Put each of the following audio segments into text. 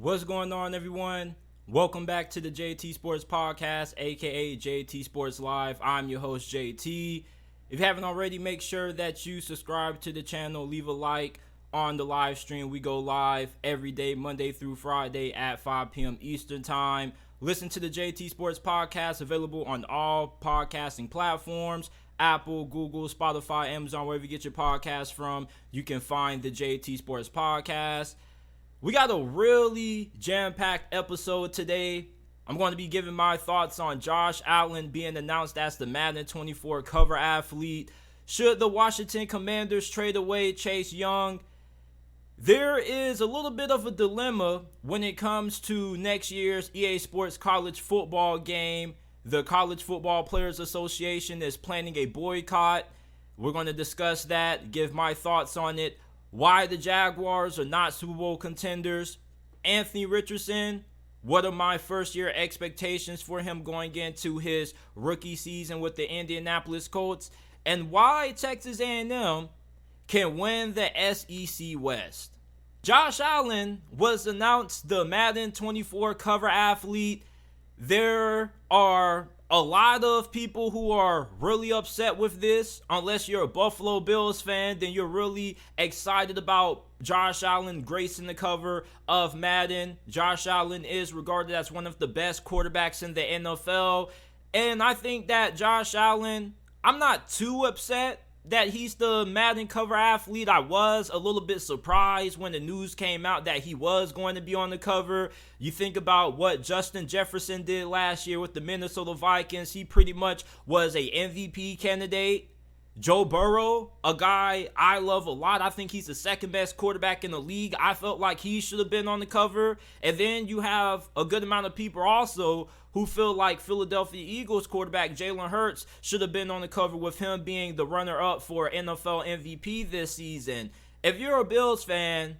What's going on, everyone? Welcome back to the JT Sports Podcast, aka JT Sports Live. I'm your host, JT. If you haven't already, make sure that you subscribe to the channel, leave a like on the live stream. We go live every day, Monday through Friday at 5 p.m. Eastern Time. Listen to the JT Sports Podcast, available on all podcasting platforms. Apple, Google, Spotify, Amazon, wherever you get your podcast from, you can find the JT Sports Podcast. We got a really jam-packed episode today. I'm going to be giving my thoughts on Josh Allen being announced as the Madden 24 cover athlete. Should the Washington Commanders trade away Chase Young? There is a little bit of a dilemma when it comes to next year's EA Sports college football game. The College Football Players Association is planning a boycott. We're going to discuss that, give my thoughts on it. Why the Jaguars are not Super Bowl contenders. Anthony Richardson, what are my first-year expectations for him going into his rookie season with the Indianapolis Colts? And why Texas A&M can win the SEC West. Josh Allen was announced the Madden 24 cover athlete. There are a lot of people who are really upset with this. Unless you're a Buffalo Bills fan, then you're really excited about Josh Allen gracing the cover of Madden. Josh Allen is regarded as one of the best quarterbacks in the NFL. And I think that Josh Allen, I'm not too upset that he's the Madden cover athlete. I was a little bit surprised when the news came out that he was going to be on the cover. You think about what Justin Jefferson did last year with the Minnesota Vikings. He pretty much was a MVP candidate. Joe Burrow, a guy I love a lot. I think he's the second best quarterback in the league. I felt like he should have been on the cover. And then you have a good amount of people also who feel like Philadelphia Eagles quarterback Jalen Hurts should have been on the cover, with him being the runner-up for NFL MVP this season. If you're a Bills fan,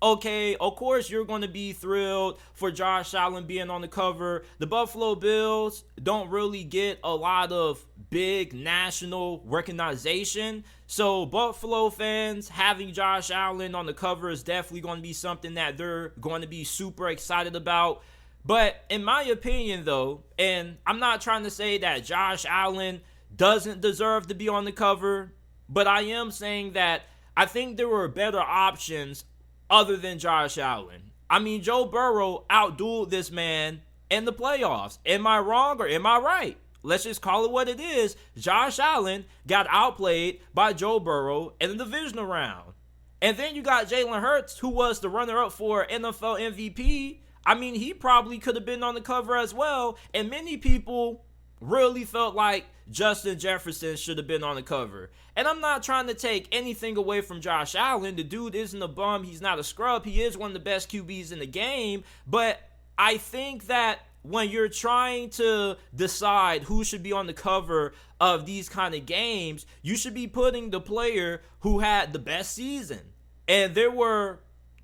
okay, of course you're going to be thrilled for Josh Allen being on the cover. The Buffalo Bills don't really get a lot of big national recognition. So Buffalo fans having Josh Allen on the cover is definitely going to be something that they're going to be super excited about. But in my opinion, though, and I'm not trying to say that Josh Allen doesn't deserve to be on the cover, but I am saying that I think there were better options other than Josh Allen. I mean, Joe Burrow outdueled this man in the playoffs. Am I wrong or am I right? Let's just call it what it is. Josh Allen got outplayed by Joe Burrow in the divisional round. And then you got Jalen Hurts, who was the runner-up for NFL MVP. I mean, he probably could have been on the cover as well. And many people really felt like Justin Jefferson should have been on the cover. And I'm not trying to take anything away from Josh Allen. The dude isn't a bum. He's not a scrub. He is one of the best QBs in the game. But I think that when you're trying to decide who should be on the cover of these kind of games, you should be putting the player who had the best season. And there were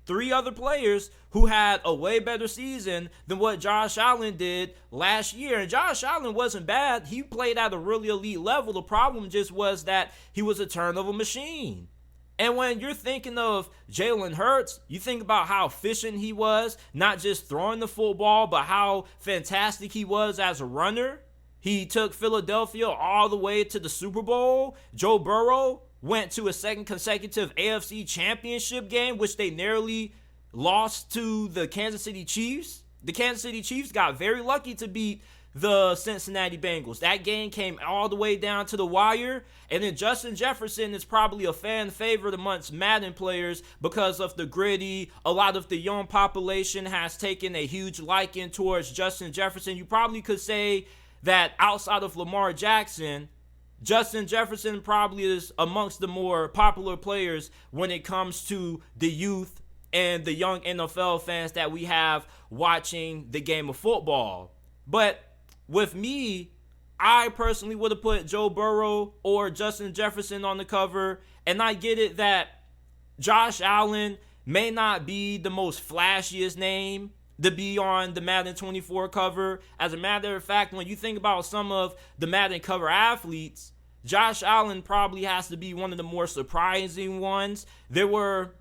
3 other players who had a way better season than what Josh Allen did last year. And Josh Allen wasn't bad. He played at a really elite level. The problem just was that he was a turnover machine. And when you're thinking of Jalen Hurts, you think about how efficient he was, not just throwing the football, but how fantastic he was as a runner. He took Philadelphia all the way to the Super Bowl. Joe Burrow went to a second consecutive AFC championship game, which they narrowly lost to the Kansas City Chiefs. The Kansas City Chiefs got very lucky to beat the Cincinnati Bengals. That game came all the way down to the wire. And then Justin Jefferson is probably a fan favorite amongst Madden players because of the gritty. A lot of the young population has taken a huge liking towards Justin Jefferson. You probably could say that outside of Lamar Jackson, Justin Jefferson probably is amongst the more popular players when it comes to the youth and the young NFL fans that we have watching the game of football. But with me, I personally would have put Joe Burrow or Justin Jefferson on the cover. And I get it that Josh Allen may not be the most flashiest name to be on the Madden 24 cover. As a matter of fact, when you think about some of the Madden cover athletes, Josh Allen probably has to be one of the more surprising ones. There were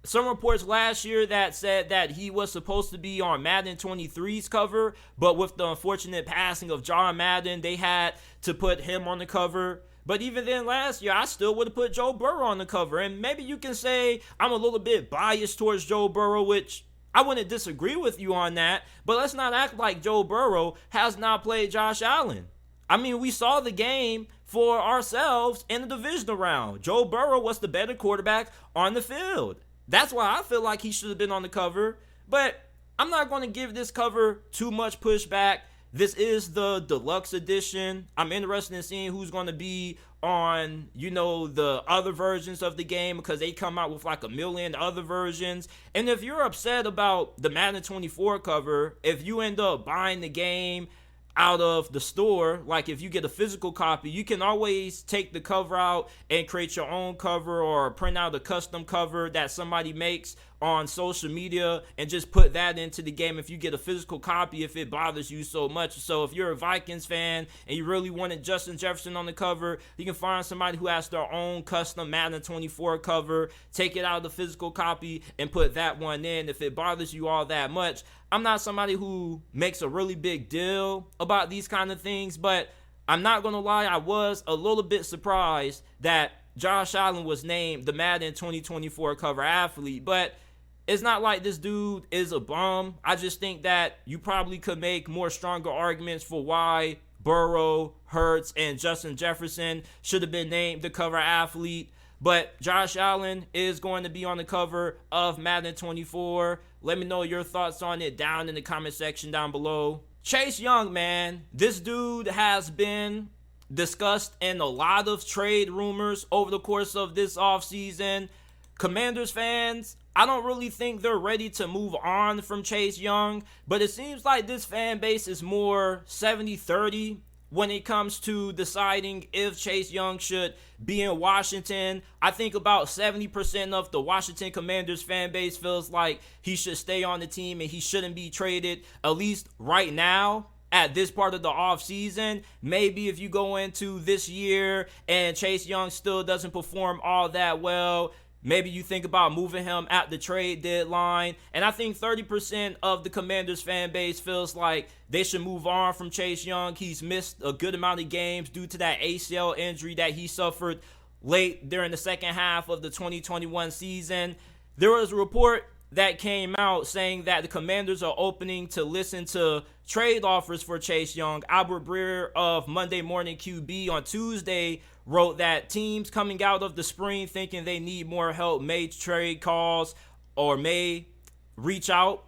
some reports last year that said that he was supposed to be on Madden 23's cover, but with the unfortunate passing of John Madden, they had to put him on the cover. But even then last year, I still would have put Joe Burrow on the cover. And maybe you can say I'm a little bit biased towards Joe Burrow, which I wouldn't disagree with you on that. But let's not act like Joe Burrow has not played Josh Allen. I mean, we saw the game for ourselves in the divisional round. Joe Burrow was the better quarterback on the field. That's why I feel like he should have been on the cover. But I'm not going to give this cover too much pushback. This is the deluxe edition. I'm interested in seeing who's going to be on, the other versions of the game, because they come out with like a million other versions. And if you're upset about the Madden 24 cover, if you end up buying the game out of the store, like if you get a physical copy, you can always take the cover out and create your own cover, or print out a custom cover that somebody makes on social media and just put that into the game if you get a physical copy, if it bothers you so much. So if you're a Vikings fan and you really wanted Justin Jefferson on the cover, you can find somebody who has their own custom Madden 24 cover, take it out of the physical copy and put that one in if it bothers you all that much. I'm not somebody who makes a really big deal about these kind of things, but I'm not going to lie, I was a little bit surprised that Josh Allen was named the Madden 2024 cover athlete. But it's not like this dude is a bum. I just think that you probably could make more stronger arguments for why Burrow, Hurts, and Justin Jefferson should have been named the cover athlete. But Josh Allen is going to be on the cover of Madden 24. Let me know your thoughts on it down in the comment section down below. Chase Young, man. This dude has been discussed in a lot of trade rumors over the course of this offseason. Commanders fans, I don't really think they're ready to move on from Chase Young, but it seems like this fan base is more 70-30 when it comes to deciding if Chase Young should be in Washington. I think about 70% of the Washington Commanders fan base feels like he should stay on the team and he shouldn't be traded, at least right now at this part of the offseason. Maybe if you go into this year and Chase Young still doesn't perform all that well, maybe you think about moving him at the trade deadline. And I think 30% of the Commanders fan base feels like they should move on from Chase Young. He's missed a good amount of games due to that ACL injury that he suffered late during the second half of the 2021 season. There was a report that came out saying that the Commanders are opening to listen to trade offers for Chase Young. Albert Breer of Monday Morning QB on Tuesday wrote that teams coming out of the spring thinking they need more help may trade calls or may reach out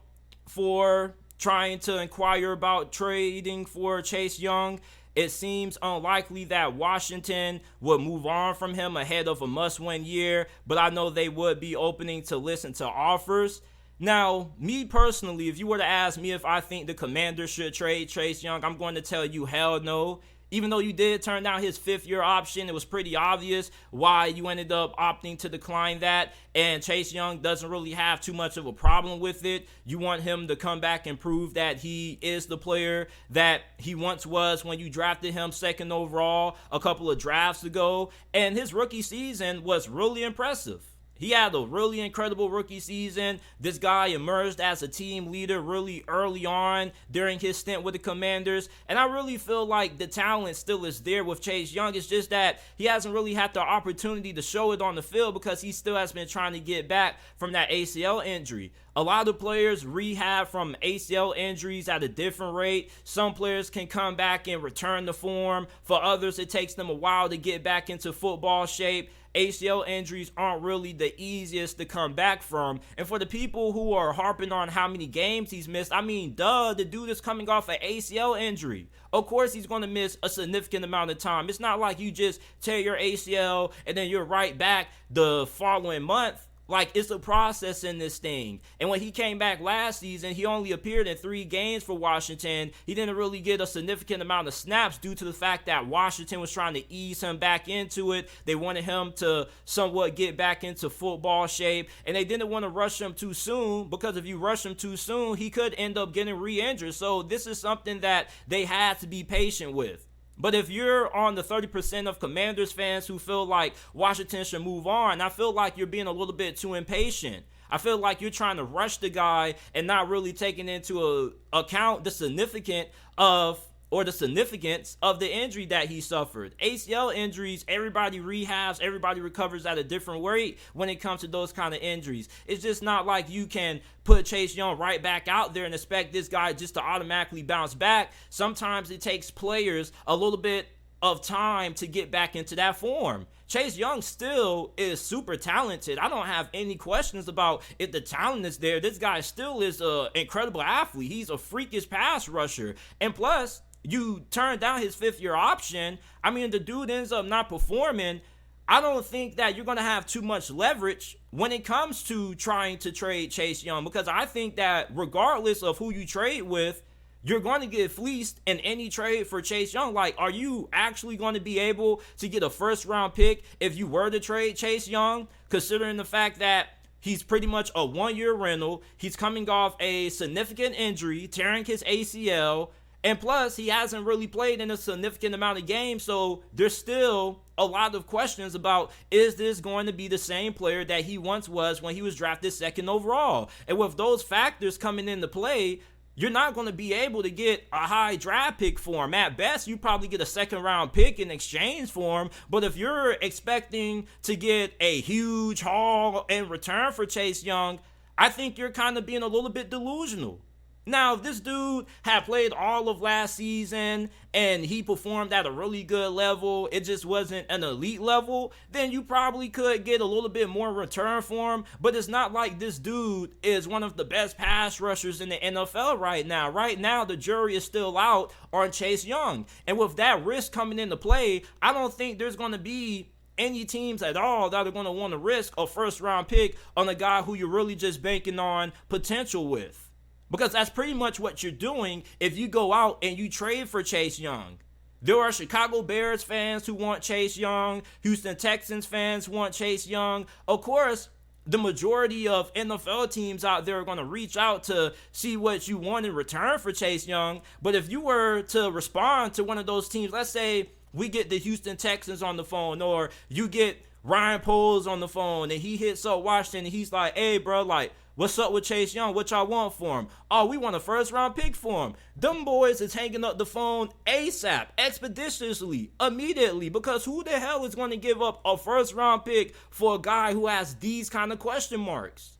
for trying to inquire about trading for Chase Young. It seems unlikely that Washington would move on from him ahead of a must-win year, but I know they would be opening to listen to offers. Now, me personally, if you were to ask me if I think the Commanders should trade Chase Young, I'm going to tell you hell no. Even though you did turn down his fifth-year option, it was pretty obvious why you ended up opting to decline that. And Chase Young doesn't really have too much of a problem with it. You want him to come back and prove that he is the player that he once was when you drafted him second overall a couple of drafts ago. And his rookie season was really impressive. He had a really incredible rookie season. This guy emerged as a team leader really early on during his stint with the Commanders. And I really feel like the talent still is there with Chase Young. It's just that he hasn't really had the opportunity to show it on the field because he still has been trying to get back from that ACL injury. A lot of players rehab from ACL injuries at a different rate. Some players can come back and return to form. For others, it takes them a while to get back into football shape. ACL injuries aren't really the easiest to come back from. And for the people who are harping on how many games he's missed, I mean, the dude is coming off an ACL injury. Of course he's going to miss a significant amount of time. It's not like you just tear your ACL and then you're right back the following month. Like, it's a process in this thing. And when he came back last season, he only appeared in 3 games for Washington. He didn't really get a significant amount of snaps due to the fact that Washington was trying to ease him back into it. They wanted him to somewhat get back into football shape. And they didn't want to rush him too soon, because if you rush him too soon, he could end up getting re-injured. So this is something that they had to be patient with. But if you're on the 30% of Commanders fans who feel like Washington should move on, I feel like you're being a little bit too impatient. I feel like you're trying to rush the guy and not really taking into account the significance of the injury that he suffered. ACL injuries, everybody rehabs, everybody recovers at a different rate when it comes to those kind of injuries. It's just not like you can put Chase Young right back out there and expect this guy just to automatically bounce back. Sometimes it takes players a little bit of time to get back into that form. Chase Young still is super talented. I don't have any questions about if the talent is there. This guy still is an incredible athlete. He's a freakish pass rusher. And plus, you turn down his fifth-year option. I mean, the dude ends up not performing. I don't think that you're going to have too much leverage when it comes to trying to trade Chase Young, because I think that regardless of who you trade with, you're going to get fleeced in any trade for Chase Young. Like, are you actually going to be able to get a first-round pick if you were to trade Chase Young, considering the fact that he's pretty much a one-year rental, he's coming off a significant injury, tearing his ACL, and plus, he hasn't really played in a significant amount of games, so there's still a lot of questions about, is this going to be the same player that he once was when he was drafted second overall? And with those factors coming into play, you're not going to be able to get a high draft pick for him. At best, you probably get a second-round pick in exchange for him, but if you're expecting to get a huge haul in return for Chase Young, I think you're kind of being a little bit delusional. Now, if this dude had played all of last season and he performed at a really good level, it just wasn't an elite level, then you probably could get a little bit more return for him. But it's not like this dude is one of the best pass rushers in the NFL right now. Right now, the jury is still out on Chase Young. And with that risk coming into play, I don't think there's going to be any teams at all that are going to want to risk a first-round pick on a guy who you're really just banking on potential with. Because that's pretty much what you're doing if you go out and you trade for Chase Young. There are Chicago Bears fans who want Chase Young. Houston Texans fans want Chase Young. Of course, the majority of NFL teams out there are going to reach out to see what you want in return for Chase Young. But if you were to respond to one of those teams, let's say we get the Houston Texans on the phone, or you get Ryan Poles on the phone and he hits up Washington and he's like, hey, bro, like, what's up with Chase Young? What y'all want for him? Oh, we want a first-round pick for him. Them boys is hanging up the phone ASAP, expeditiously, immediately, because who the hell is going to give up a first-round pick for a guy who has these kind of question marks?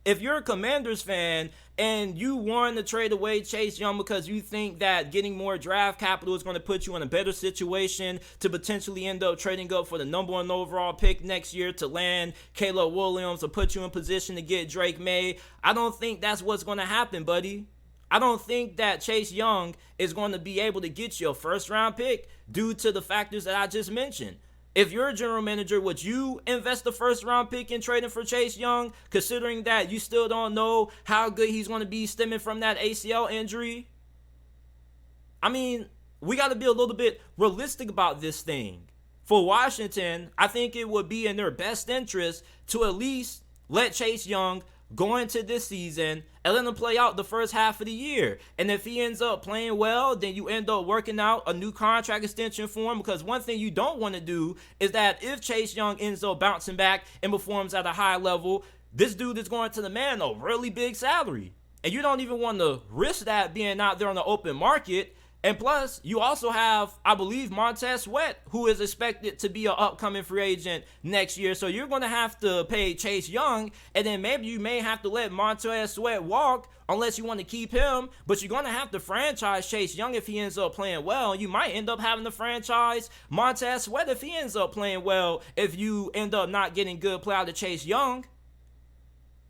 If you're a Commanders fan and you want to trade away Chase Young because you think that getting more draft capital is going to put you in a better situation to potentially end up trading up for the number 1 overall pick next year to land Caleb Williams or put you in position to get Drake May, I don't think that's what's going to happen, buddy. I don't think that Chase Young is going to be able to get you a first-round pick due to the factors that I just mentioned. If you're a general manager, would you invest the first-round pick in trading for Chase Young, considering that you still don't know how good he's going to be stemming from that ACL injury? I mean, we got to be a little bit realistic about this thing. For Washington, I think it would be in their best interest to at least let Chase Young go into this season and let him play out the first half of the year. And if he ends up playing well, then you end up working out a new contract extension for him, because one thing you don't want to do is that if Chase Young ends up bouncing back and performs at a high level, this dude is going to demand a really big salary. And you don't even want to risk that being out there on the open market. And plus, you also have, I believe, Montez Sweat, who is expected to be an upcoming free agent next year. So you're going to have to pay Chase Young, and then maybe you may have to let Montez Sweat walk unless you want to keep him. But you're going to have to franchise Chase Young if he ends up playing well. And you might end up having to franchise Montez Sweat if he ends up playing well, if you end up not getting good play out of Chase Young.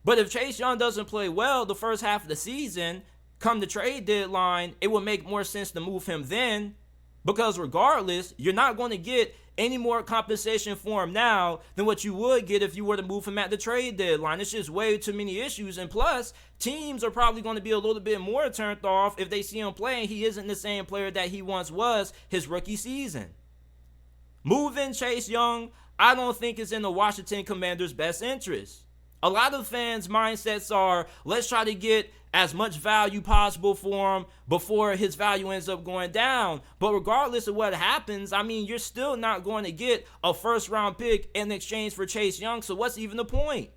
But if Chase Young doesn't play well the first half of the season, come the trade deadline, it would make more sense to move him then, because regardless, you're not going to get any more compensation for him now than what you would get if you were to move him at the trade deadline. It's just way too many issues. And plus, teams are probably going to be a little bit more turned off if they see him playing. He isn't the same player that he once was his rookie season. Moving Chase Young, I don't think is in the Washington Commanders' best interest. A lot of fans' mindsets are, let's try to get as much value possible for him before his value ends up going down. But regardless of what happens, I mean, you're still not going to get a first-round pick in exchange for Chase Young, so what's even the point?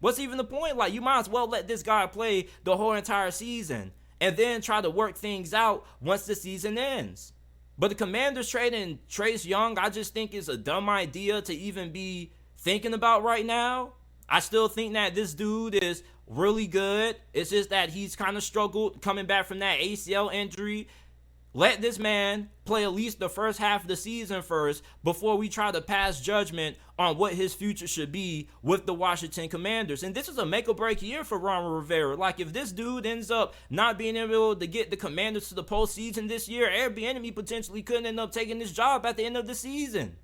What's even the point? Like, you might as well let this guy play the whole entire season and then try to work things out once the season ends. But the Commanders trading Trace Young, I just think is a dumb idea to even be thinking about right now. I still think that this dude is really good. It's just that he's kind of struggled coming back from that ACL injury. Let this man play at least the first half of the season first before we try to pass judgment on what his future should be with the Washington Commanders. And this is a make or break year for Ron Rivera. Like, if this dude ends up not being able to get the Commanders to the postseason this year, Airbnb potentially could end up taking this job at the end of the season.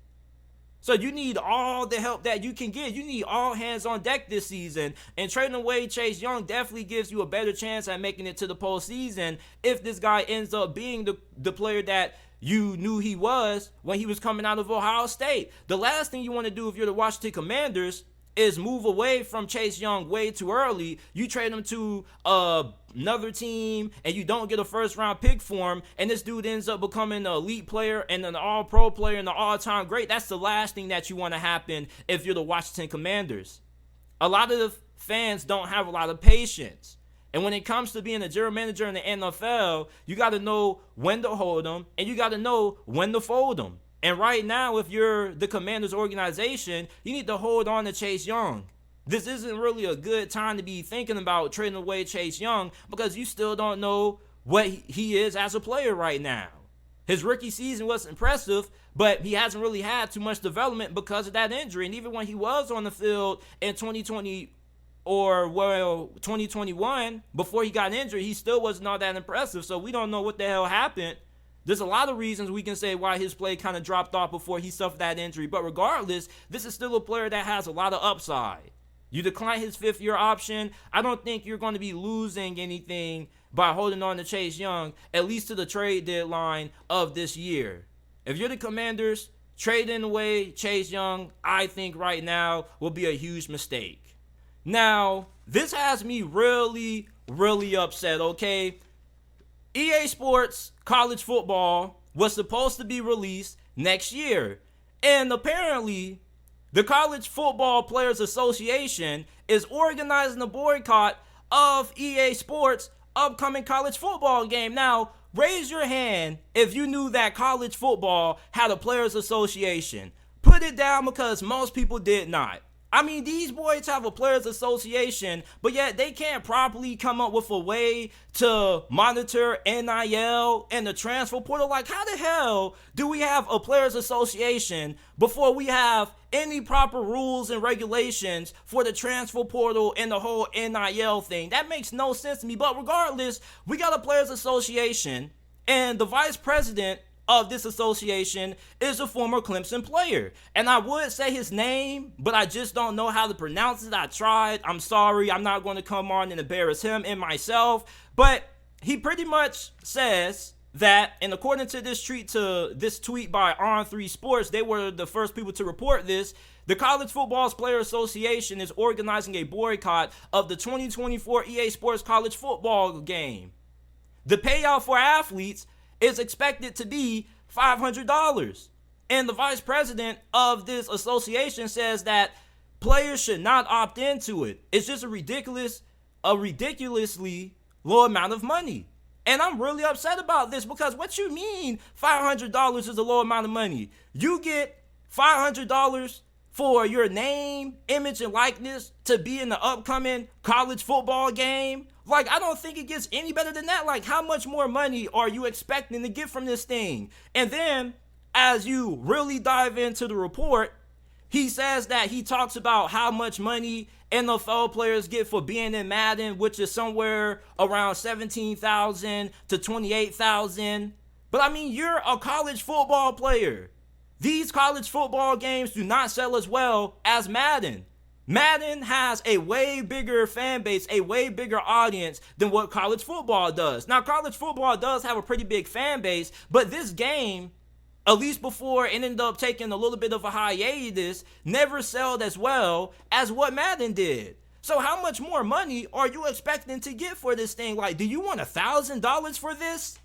So you need all the help that you can get. You need all hands on deck this season. And trading away Chase Young definitely gives you a better chance at making it to the postseason if this guy ends up being the player that you knew he was when he was coming out of Ohio State. The last thing you want to do if you're the Washington Commanders is move away from Chase Young way too early. You trade him to another team and you don't get a first round pick for him, and this dude ends up becoming an elite player and an all-pro player and an all-time great. That's the last thing that you want to happen if you're the Washington Commanders. A lot of the fans don't have a lot of patience. And when it comes to being a general manager in the NFL, you got to know when to hold them and you got to know when to fold them. And right now, if you're the Commanders organization, you need to hold on to Chase Young. This isn't really a good time to be thinking about trading away Chase Young because you still don't know what he is as a player right now. His rookie season was impressive, but he hasn't really had too much development because of that injury. And even when he was on the field in 2021, before he got injured, he still wasn't all that impressive. So we don't know what the hell happened. There's a lot of reasons we can say why his play kind of dropped off before he suffered that injury. But regardless, this is still a player that has a lot of upside. You decline his fifth-year option, I don't think you're going to be losing anything by holding on to Chase Young, at least to the trade deadline of this year. If you're the Commanders, trading away Chase Young, I think right now will be a huge mistake. Now, this has me really, really upset, okay? EA Sports college football was supposed to be released next year. And apparently, the College Football Players Association is organizing a boycott of EA Sports' upcoming college football game. Now, raise your hand if you knew that college football had a Players Association. Put it down because most people did not. I mean, these boys have a Players Association, but yet they can't properly come up with a way to monitor NIL and the transfer portal. Like, how the hell do we have a Players Association before we have any proper rules and regulations for the transfer portal and the whole NIL thing? That makes no sense to me. But regardless, we got a Players Association, and the vice president of this association is a former Clemson player. And I would say his name, but I just don't know how to pronounce it. I tried. I'm sorry. I'm not going to come on and embarrass him and myself. But he pretty much says that, and according to this tweet by On3 Sports, they were the first people to report this. The College Football Players Association is organizing a boycott of the 2024 EA Sports college football game. The payout for athletes is expected to be $500. And the vice president of this association says that players should not opt into it. It's just a ridiculously low amount of money. And I'm really upset about this because what you mean $500 is a low amount of money? You get $500 for your name, image, and likeness to be in the upcoming college football game? Like, I don't think it gets any better than that. Like, how much more money are you expecting to get from this thing? And then, as you really dive into the report, he says that he talks about how much money NFL players get for being in Madden, which is somewhere around $17,000 to $28,000. But I mean, you're a college football player. These college football games do not sell as well as Madden. Madden has a way bigger fan base, a way bigger audience than what college football does. Now, college football does have a pretty big fan base, but this game, at least before it ended up taking a little bit of a hiatus, never sold as well as what Madden did. So how much more money are you expecting to get for this thing? Like, do you want $1,000 for this?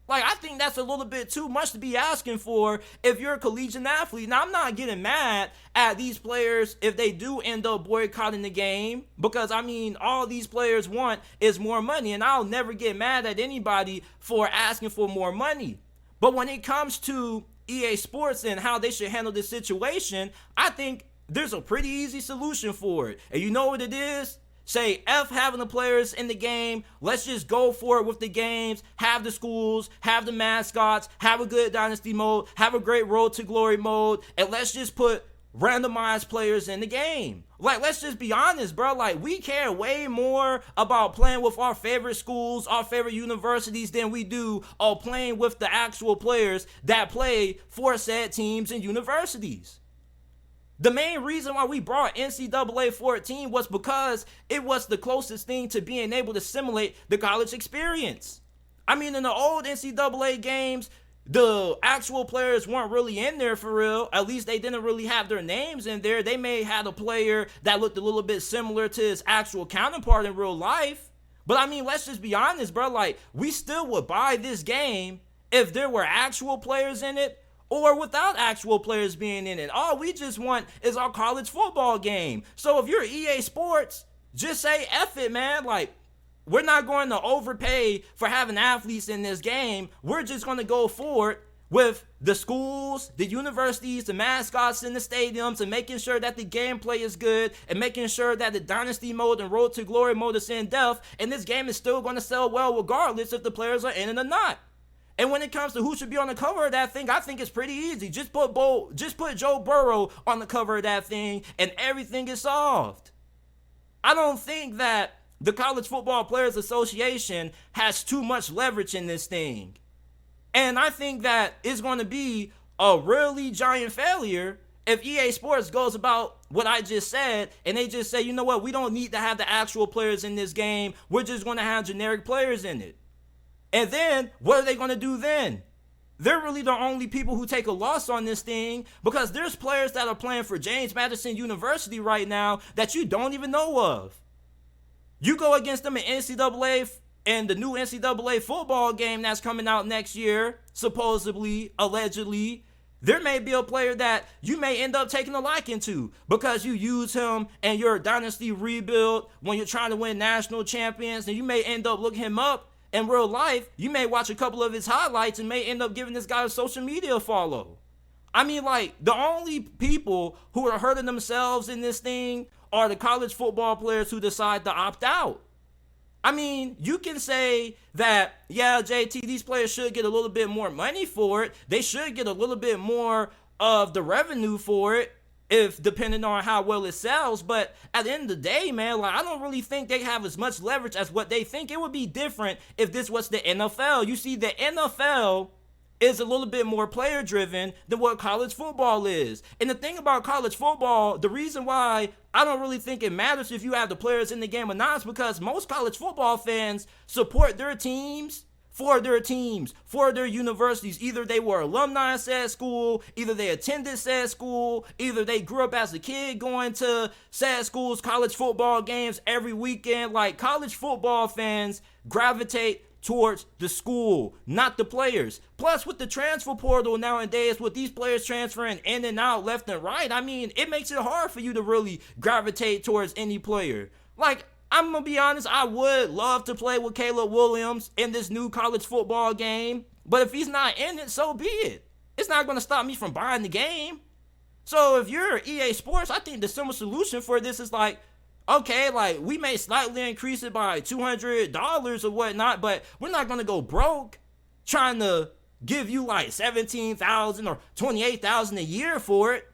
Like, I think that's a little bit too much to be asking for if you're a collegiate athlete. Now, I'm not getting mad at these players if they do end up boycotting the game, because, I mean, all these players want is more money, and I'll never get mad at anybody for asking for more money. But when it comes to EA Sports and how they should handle this situation, I think there's a pretty easy solution for it. And you know what it is? Say, F having the players in the game. Let's just go for it with the games. Have the schools, have the mascots, have a good dynasty mode, have a great road to glory mode, and let's just put randomized players in the game. Like, let's just be honest, bro. Like, we care way more about playing with our favorite schools, our favorite universities, than we do playing with the actual players that play for said teams and universities. The main reason why we brought NCAA 14 was because it was the closest thing to being able to simulate the college experience. I mean, in the old NCAA games, the actual players weren't really in there for real. At least they didn't really have their names in there. They may have a player that looked a little bit similar to his actual counterpart in real life. But I mean, let's just be honest, bro. Like, we still would buy this game if there were actual players in it, or without actual players being in it. All we just want is our college football game. So if you're EA Sports, just say F it, man. Like, we're not going to overpay for having athletes in this game. We're just going to go forward with the schools, the universities, the mascots in the stadiums, and making sure that the gameplay is good, and making sure that the dynasty mode and road to glory mode is in depth, and this game is still going to sell well regardless if the players are in it or not. And when it comes to who should be on the cover of that thing, I think it's pretty easy. Just put Joe Burrow on the cover of that thing, and everything is solved. I don't think that the College Football Players Association has too much leverage in this thing. And I think that it's going to be a really giant failure if EA Sports goes about what I just said, and they just say, you know what, we don't need to have the actual players in this game. We're just going to have generic players in it. And then, what are they going to do then? They're really the only people who take a loss on this thing, because there's players that are playing for James Madison University right now that you don't even know of. You go against them in NCAA and the new NCAA football game that's coming out next year, supposedly, allegedly. There may be a player that you may end up taking a liking to because you use him in your dynasty rebuild when you're trying to win national champions, and you may end up looking him up in real life. You may watch a couple of his highlights and may end up giving this guy a social media follow. I mean, like, the only people who are hurting themselves in this thing are the college football players who decide to opt out. I mean, you can say that, yeah, JT, these players should get a little bit more money for it. They should get a little bit more of the revenue for it, if depending on how well it sells. But at the end of the day, man, like, I don't really think they have as much leverage as what they think. It would be different if this was the NFL. You see, the NFL is a little bit more player driven than what college football is. And the thing about college football, the reason why I don't really think it matters if you have the players in the game or not is because most college football fans support their teams for their universities. Either they were alumni at said school, either they attended said school, either they grew up as a kid going to said school's college football games every weekend. Like, college football fans gravitate towards the school, not the players. Plus, with the transfer portal nowadays, with these players transferring in and out left and right, I mean, it makes it hard for you to really gravitate towards any player. Like, I'm going to be honest, I would love to play with Caleb Williams in this new college football game, but if he's not in it, so be it. It's not going to stop me from buying the game. So if you're EA Sports, I think the simple solution for this is like, okay, like, we may slightly increase it by $200 or whatnot, but we're not going to go broke trying to give you like $17,000 or $28,000 a year for it.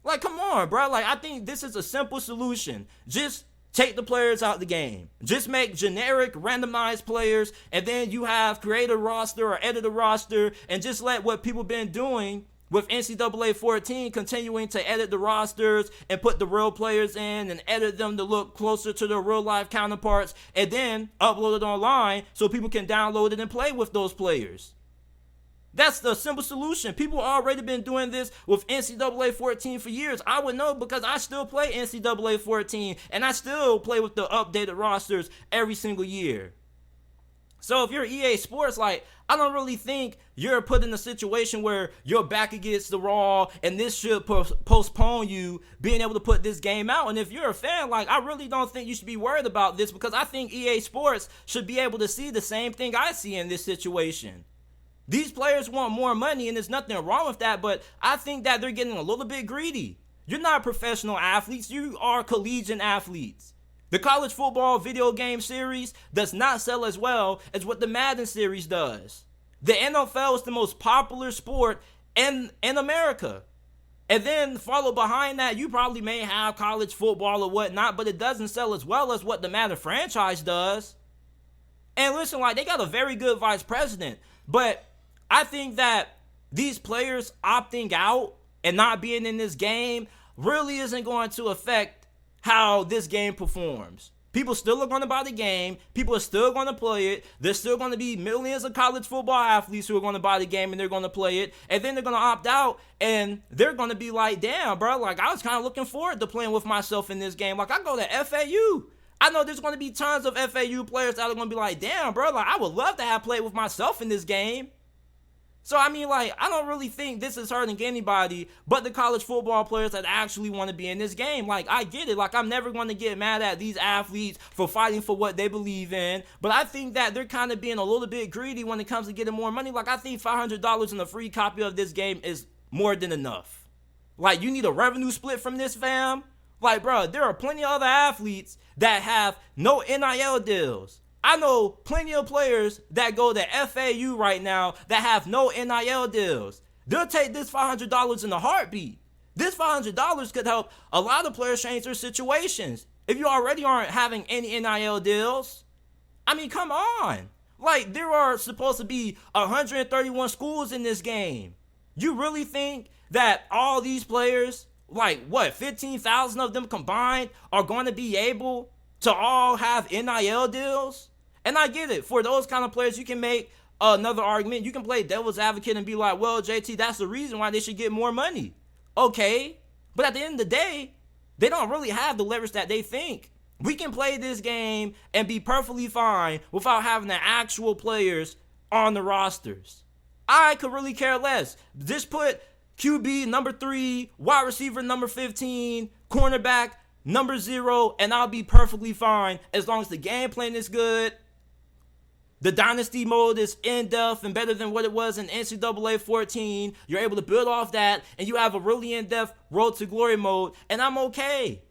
Like, come on, bro. Like, I think this is a simple solution. Just take the players out the game. Just make generic randomized players, and then you have create a roster or edit a roster, and just let what people been doing with NCAA 14 continuing to edit the rosters and put the real players in and edit them to look closer to their real life counterparts, and then upload it online so people can download it and play with those players. That's the simple solution. People already been doing this with NCAA 14 for years. I would know because I still play NCAA 14 and I still play with the updated rosters every single year. So if you're EA Sports, like, I don't really think you're put in a situation where you're back against the wall and this should postpone you being able to put this game out. And if you're a fan, like, I really don't think you should be worried about this, because I think EA Sports should be able to see the same thing I see in this situation. These players want more money, and there's nothing wrong with that, but I think that they're getting a little bit greedy. You're not professional athletes. You are collegiate athletes. The college football video game series does not sell as well as what the Madden series does. The NFL is the most popular sport in America. And then followed behind that, you probably may have college football or whatnot, but it doesn't sell as well as what the Madden franchise does. And listen, like, they got a very good vice president, but I think that these players opting out and not being in this game really isn't going to affect how this game performs. People still are going to buy the game. People are still going to play it. There's still going to be millions of college football athletes who are going to buy the game and they're going to play it. And then they're going to opt out and they're going to be like, damn, bro, like, I was kind of looking forward to playing with myself in this game. Like, I go to FAU. I know there's going to be tons of FAU players that are going to be like, damn, bro, like, I would love to have played with myself in this game. So, I mean, like, I don't really think this is hurting anybody but the college football players that actually want to be in this game. Like, I get it. Like, I'm never going to get mad at these athletes for fighting for what they believe in. But I think that they're kind of being a little bit greedy when it comes to getting more money. Like, I think $500 in a free copy of this game is more than enough. Like, you need a revenue split from this, fam? Like, bro, there are plenty of other athletes that have no NIL deals. I know plenty of players that go to FAU right now that have no NIL deals. They'll take this $500 in a heartbeat. This $500 could help a lot of players change their situations. If you already aren't having any NIL deals, I mean, come on. Like, there are supposed to be 131 schools in this game. You really think that all these players, like, what, 15,000 of them combined, are going to be able to all have NIL deals? And I get it. For those kind of players, you can make another argument. You can play devil's advocate and be like, well, JT, that's the reason why they should get more money. Okay. But at the end of the day, they don't really have the leverage that they think. We can play this game and be perfectly fine without having the actual players on the rosters. I could really care less. Just put QB number 3, wide receiver number 15, cornerback number 0, and I'll be perfectly fine as long as the game plan is good. The dynasty mode is in-depth and better than what it was in NCAA 14. You're able to build off that, and you have a really in-depth road to glory mode, and I'm okay.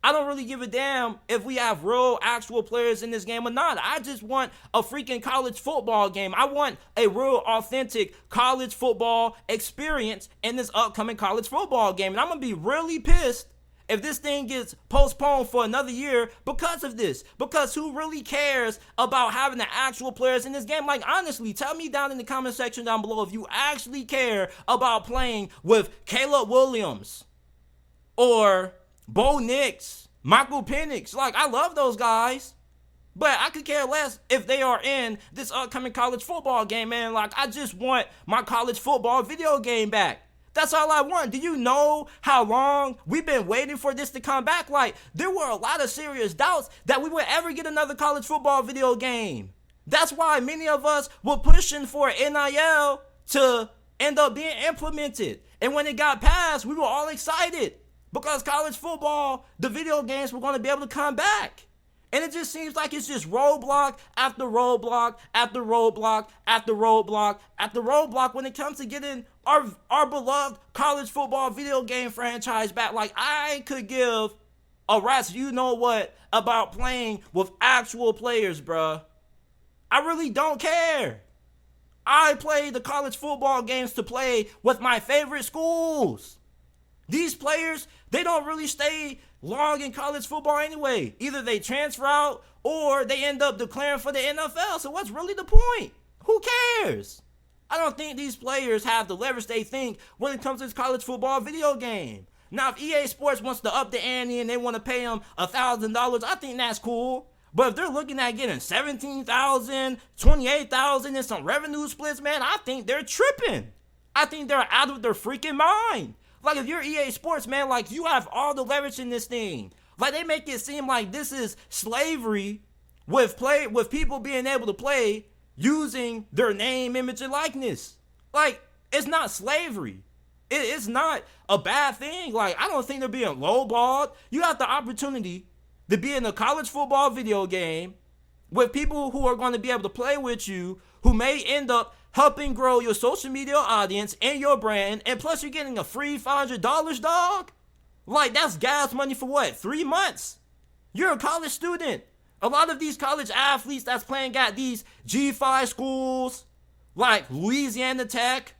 I don't really give a damn if we have real, actual players in this game or not. I just want a freaking college football game. I want a real, authentic college football experience in this upcoming college football game, and I'm going to be really pissed if this thing gets postponed for another year because of this. Because who really cares about having the actual players in this game? Like, honestly, tell me down in the comment section down below if you actually care about playing with Caleb Williams or Bo Nix, Michael Penix. Like, I love those guys. But I could care less if they are in this upcoming college football game, man. Like, I just want my college football video game back. That's all I want. Do you know how long we've been waiting for this to come back? Like, there were a lot of serious doubts that we would ever get another college football video game. That's why many of us were pushing for NIL to end up being implemented. And when it got passed, we were all excited because college football, the video games were going to be able to come back. And it just seems like it's just roadblock after roadblock after roadblock after roadblock after roadblock when it comes to getting our beloved college football video game franchise back. Like, I could give a rat's you know what about playing with actual players, bruh. I really don't care. I play the college football games to play with my favorite schools. These players, they don't really stay long in college football anyway. Either they transfer out or they end up declaring for the NFL. So what's really the point? Who cares? I don't think these players have the leverage they think when it comes to this college football video game. Now, if EA Sports wants to up the ante and they want to pay them $1,000, I think that's cool. But if they're looking at getting $17,000, $28,000 and some revenue splits, man, I think they're tripping. I think they're out of their freaking mind. Like, if you're EA Sports, man, like, you have all the leverage in this thing. Like, they make it seem like this is slavery with people being able to play using their name, image, and likeness. Like, it's not slavery. It's not a bad thing. Like, I don't think they're being lowballed. You have the opportunity to be in a college football video game with people who are going to be able to play with you, who may end up helping grow your social media audience and your brand, and plus you're getting a free $500, dog. Like, that's gas money for what? 3 months? You're a college student. A lot of these college athletes that's playing at these G5 schools, like Louisiana Tech,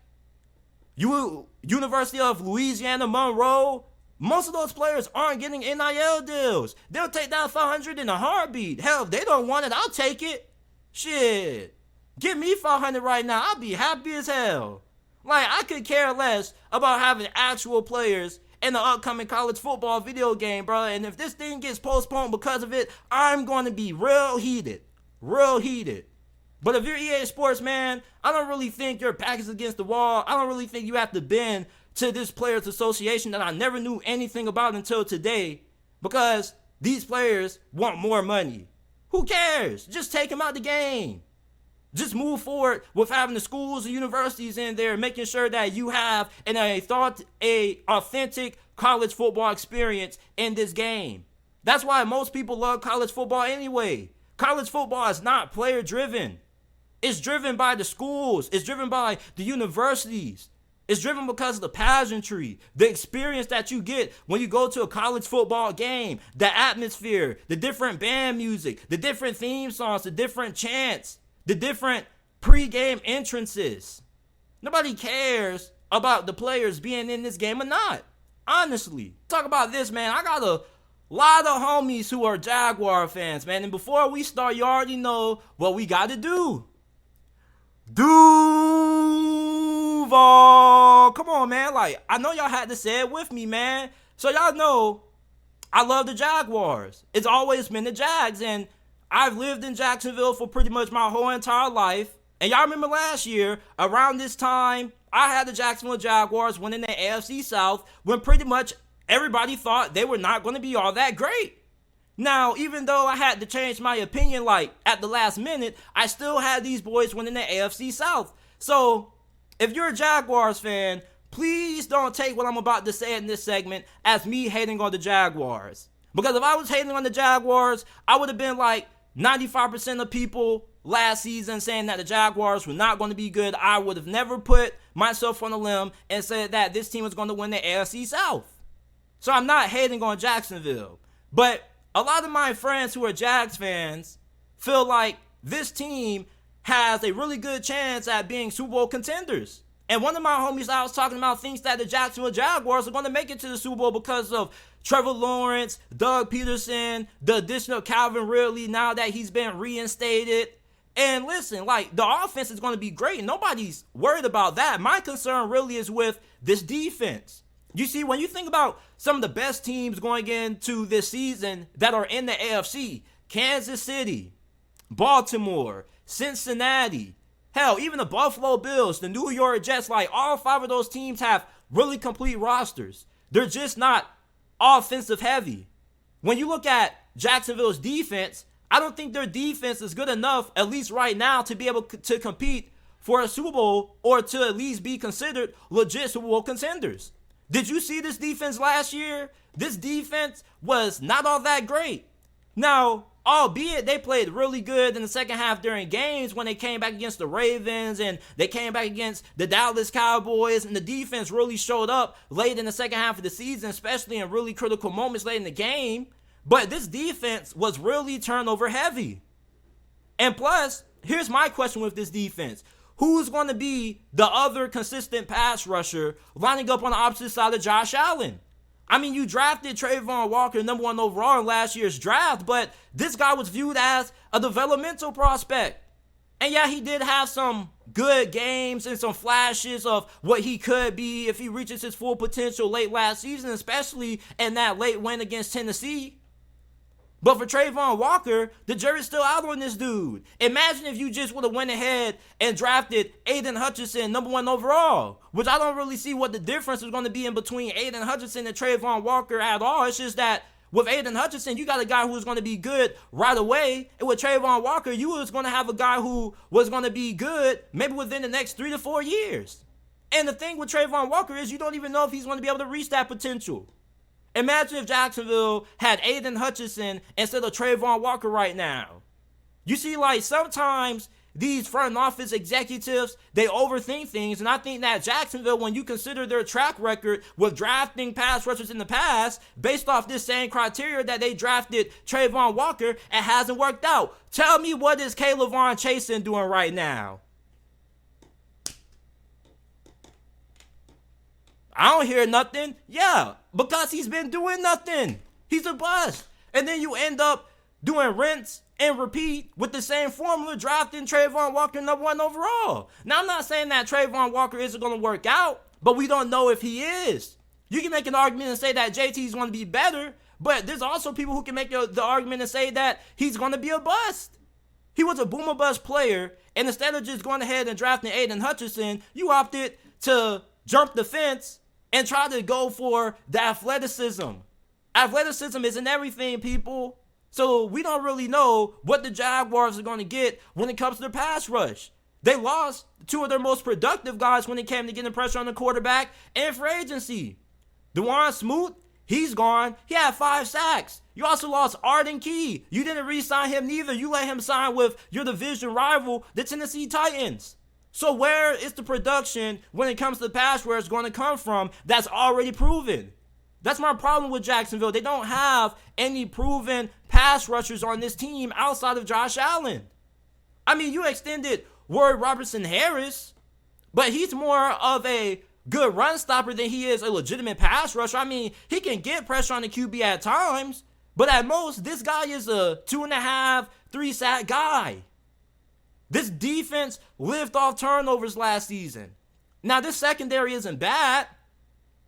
University of Louisiana Monroe, most of those players aren't getting NIL deals. They'll take that $500 in a heartbeat. Hell, if they don't want it, I'll take it. Shit. Give me $500 right now. I'll be happy as hell. Like, I could care less about having actual players in the upcoming college football video game, bro. And if this thing gets postponed because of it, I'm going to be real heated. Real heated. But if you're EA Sports, man, I don't really think your back is against the wall. I don't really think you have to bend to this players association that I never knew anything about until today, because these players want more money. Who cares? Just take them out the game. Just move forward with having the schools and universities in there, making sure that you have an authentic college football experience in this game. That's why most people love college football anyway. College football is not player driven. It's driven by the schools. It's driven by the universities. It's driven because of the pageantry, the experience that you get when you go to a college football game, the atmosphere, the different band music, the different theme songs, the different chants, the different pre-game entrances. Nobody cares about the players being in this game or not. Honestly. Talk about this, man. I got a lot of homies who are Jaguar fans, man. And before we start, you already know what we got to do. Duval. Come on, man. Like, I know y'all had to say it with me, man. So y'all know I love the Jaguars. It's always been the Jags. And I've lived in Jacksonville for pretty much my whole entire life. And y'all remember last year, around this time, I had the Jacksonville Jaguars winning the AFC South when pretty much everybody thought they were not going to be all that great. Now, even though I had to change my opinion, like, at the last minute, I still had these boys winning the AFC South. So, if you're a Jaguars fan, please don't take what I'm about to say in this segment as me hating on the Jaguars. Because if I was hating on the Jaguars, I would have been like 95% of people last season saying that the Jaguars were not going to be good. I would have never put myself on a limb and said that this team was going to win the AFC South. So I'm not hating on Jacksonville. But a lot of my friends who are Jags fans feel like this team has a really good chance at being Super Bowl contenders. And one of my homies I was talking about thinks that the Jacksonville Jaguars are going to make it to the Super Bowl because of Trevor Lawrence, Doug Pederson, the addition of Calvin Ridley now that he's been reinstated. And listen, like, the offense is going to be great. Nobody's worried about that. My concern really is with this defense. You see, when you think about some of the best teams going into this season that are in the AFC, Kansas City, Baltimore, Cincinnati, hell, even the Buffalo Bills, the New York Jets, like, all 5 of those teams have really complete rosters. They're just not offensive heavy. When you look at Jacksonville's defense, I don't think their defense is good enough, at least right now, to be able to compete for a Super Bowl or to at least be considered legit Super Bowl contenders. Did you see this defense last year? This defense was not all that great. Now, albeit they played really good in the second half during games when they came back against the Ravens and they came back against the Dallas Cowboys, and the defense really showed up late in the second half of the season, especially in really critical moments late in the game. But this defense was really turnover heavy. And plus, here's my question with this defense. Who's going to be the other consistent pass rusher lining up on the opposite side of Josh Allen? I mean, you drafted Trayvon Walker number 1 overall in last year's draft, but this guy was viewed as a developmental prospect. And yeah, he did have some good games and some flashes of what he could be if he reaches his full potential late last season, especially in that late win against Tennessee. But for Trayvon Walker, the jury's still out on this dude. Imagine if you just would have went ahead and drafted Aiden Hutchinson number 1 overall, which I don't really see what the difference is going to be in between Aiden Hutchinson and Trayvon Walker at all. It's just that With Aiden Hutchinson, you got a guy who's going to be good right away. And with Trayvon Walker, you was going to have a guy who was going to be good maybe within the next 3 to 4 years. And the thing with Trayvon Walker is you don't even know if he's going to be able to reach that potential. Imagine if Jacksonville had Aiden Hutchinson instead of Trayvon Walker right now. You see, like, sometimes these front office executives, they overthink things, and I think that Jacksonville, when you consider their track record with drafting pass rushers in the past, based off this same criteria that they drafted Trayvon Walker, it hasn't worked out. Tell me, what is K'Lavon Chasen doing right now? I don't hear nothing. Yeah, because he's been doing nothing. He's a bust. And then you end up doing rinse and repeat with the same formula, drafting Trayvon Walker #1 overall. Now, I'm not saying that Trayvon Walker isn't going to work out, but we don't know if he is. You can make an argument and say that JT is going to be better, but there's also people who can make the argument and say that he's going to be a bust. He was a boom or bust player, and instead of just going ahead and drafting Aiden Hutchinson, you opted to jump the fence and try to go for the athleticism. Athleticism isn't everything, people. So we don't really know what the Jaguars are going to get when it comes to their pass rush. They lost 2 of their most productive guys when it came to getting pressure on the quarterback and free agency. DeJuan Smoot, he's gone. He had 5 sacks. You also lost Arden Key. You didn't re-sign him neither. You let him sign with your division rival, the Tennessee Titans. So where is the production when it comes to the pass rush going to come from that's already proven? That's my problem with Jacksonville. They don't have any proven pass rushers on this team outside of Josh Allen. I mean, you extended Ward Robertson-Harris, but he's more of a good run stopper than he is a legitimate pass rusher. I mean, he can get pressure on the QB at times, but at most, this guy is a 2.5, 3 sack guy. This defense lived off turnovers last season. Now, this secondary isn't bad.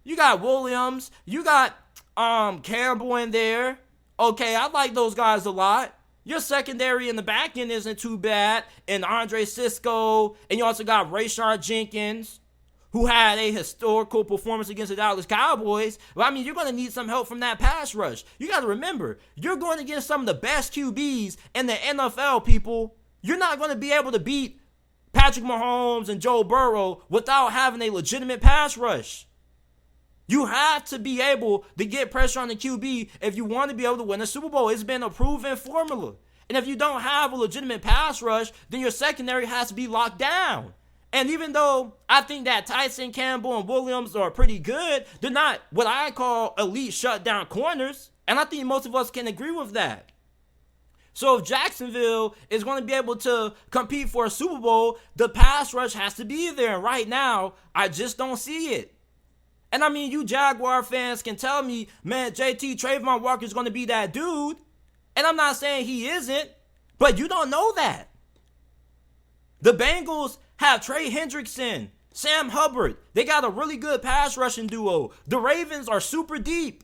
You got Williams. You got Campbell in there. Okay, I like those guys a lot. Your secondary in the back end isn't too bad. And Andre Cisco. And you also got Richar Jenkins, who had a historical performance against the Dallas Cowboys. Well, I mean, you're going to need some help from that pass rush. You got to remember, you're going against some of the best QBs in the NFL, people. You're not going to be able to beat Patrick Mahomes and Joe Burrow without having a legitimate pass rush. You have to be able to get pressure on the QB if you want to be able to win a Super Bowl. It's been a proven formula. And if you don't have a legitimate pass rush, then your secondary has to be locked down. And even though I think that Tyson, Campbell, and Williams are pretty good, they're not what I call elite shutdown corners. And I think most of us can agree with that. So if Jacksonville is going to be able to compete for a Super Bowl, the pass rush has to be there. And right now, I just don't see it. And I mean, you Jaguar fans can tell me, man, JT, Trayvon Walker is going to be that dude. And I'm not saying he isn't, but you don't know that. The Bengals have Trey Hendrickson, Sam Hubbard. They got a really good pass rushing duo. The Ravens are super deep.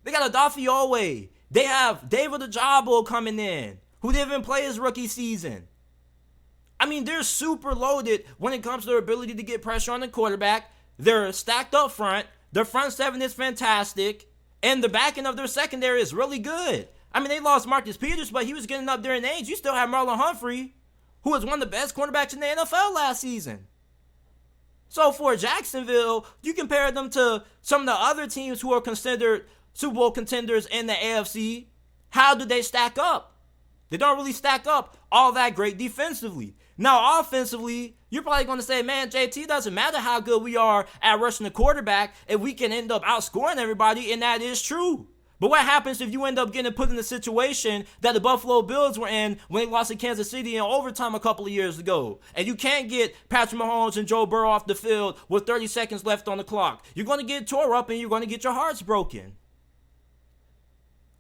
They got Odafe Oweh. They have David Ojabo coming in, who didn't even play his rookie season. I mean, they're super loaded when it comes to their ability to get pressure on the quarterback. They're stacked up front. Their front seven is fantastic. And the back end of their secondary is really good. I mean, they lost Marcus Peters, but he was getting up there in age. You still have Marlon Humphrey, who was one of the best cornerbacks in the NFL last season. So for Jacksonville, you compare them to some of the other teams who are considered Super Bowl contenders in the AFC. How do they stack up? They don't really stack up all that great defensively. Now, offensively, you're probably going to say, man, JT, doesn't matter how good we are at rushing the quarterback if we can end up outscoring everybody, and that is true. But what happens if you end up getting put in the situation that the Buffalo Bills were in when they lost to Kansas City in overtime a couple of years ago? And you can't get Patrick Mahomes and Joe Burrow off the field with 30 seconds left on the clock. You're going to get tore up and you're going to get your hearts broken.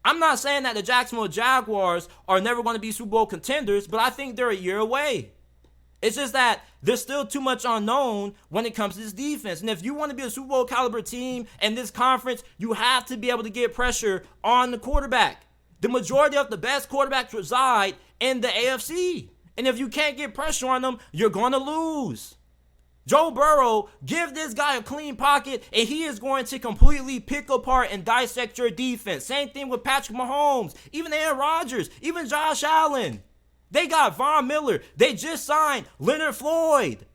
I'm not saying that the Jacksonville Jaguars are never going to be Super Bowl contenders, but I think they're a year away. It's just that there's still too much unknown when it comes to this defense. And if you want to be a Super Bowl caliber team in this conference, you have to be able to get pressure on the quarterback. The majority of the best quarterbacks reside in the AFC. And if you can't get pressure on them, you're going to lose. Joe Burrow, give this guy a clean pocket, and he is going to completely pick apart and dissect your defense. Same thing with Patrick Mahomes, even Aaron Rodgers, even Josh Allen. They got Von Miller. They just signed Leonard Floyd.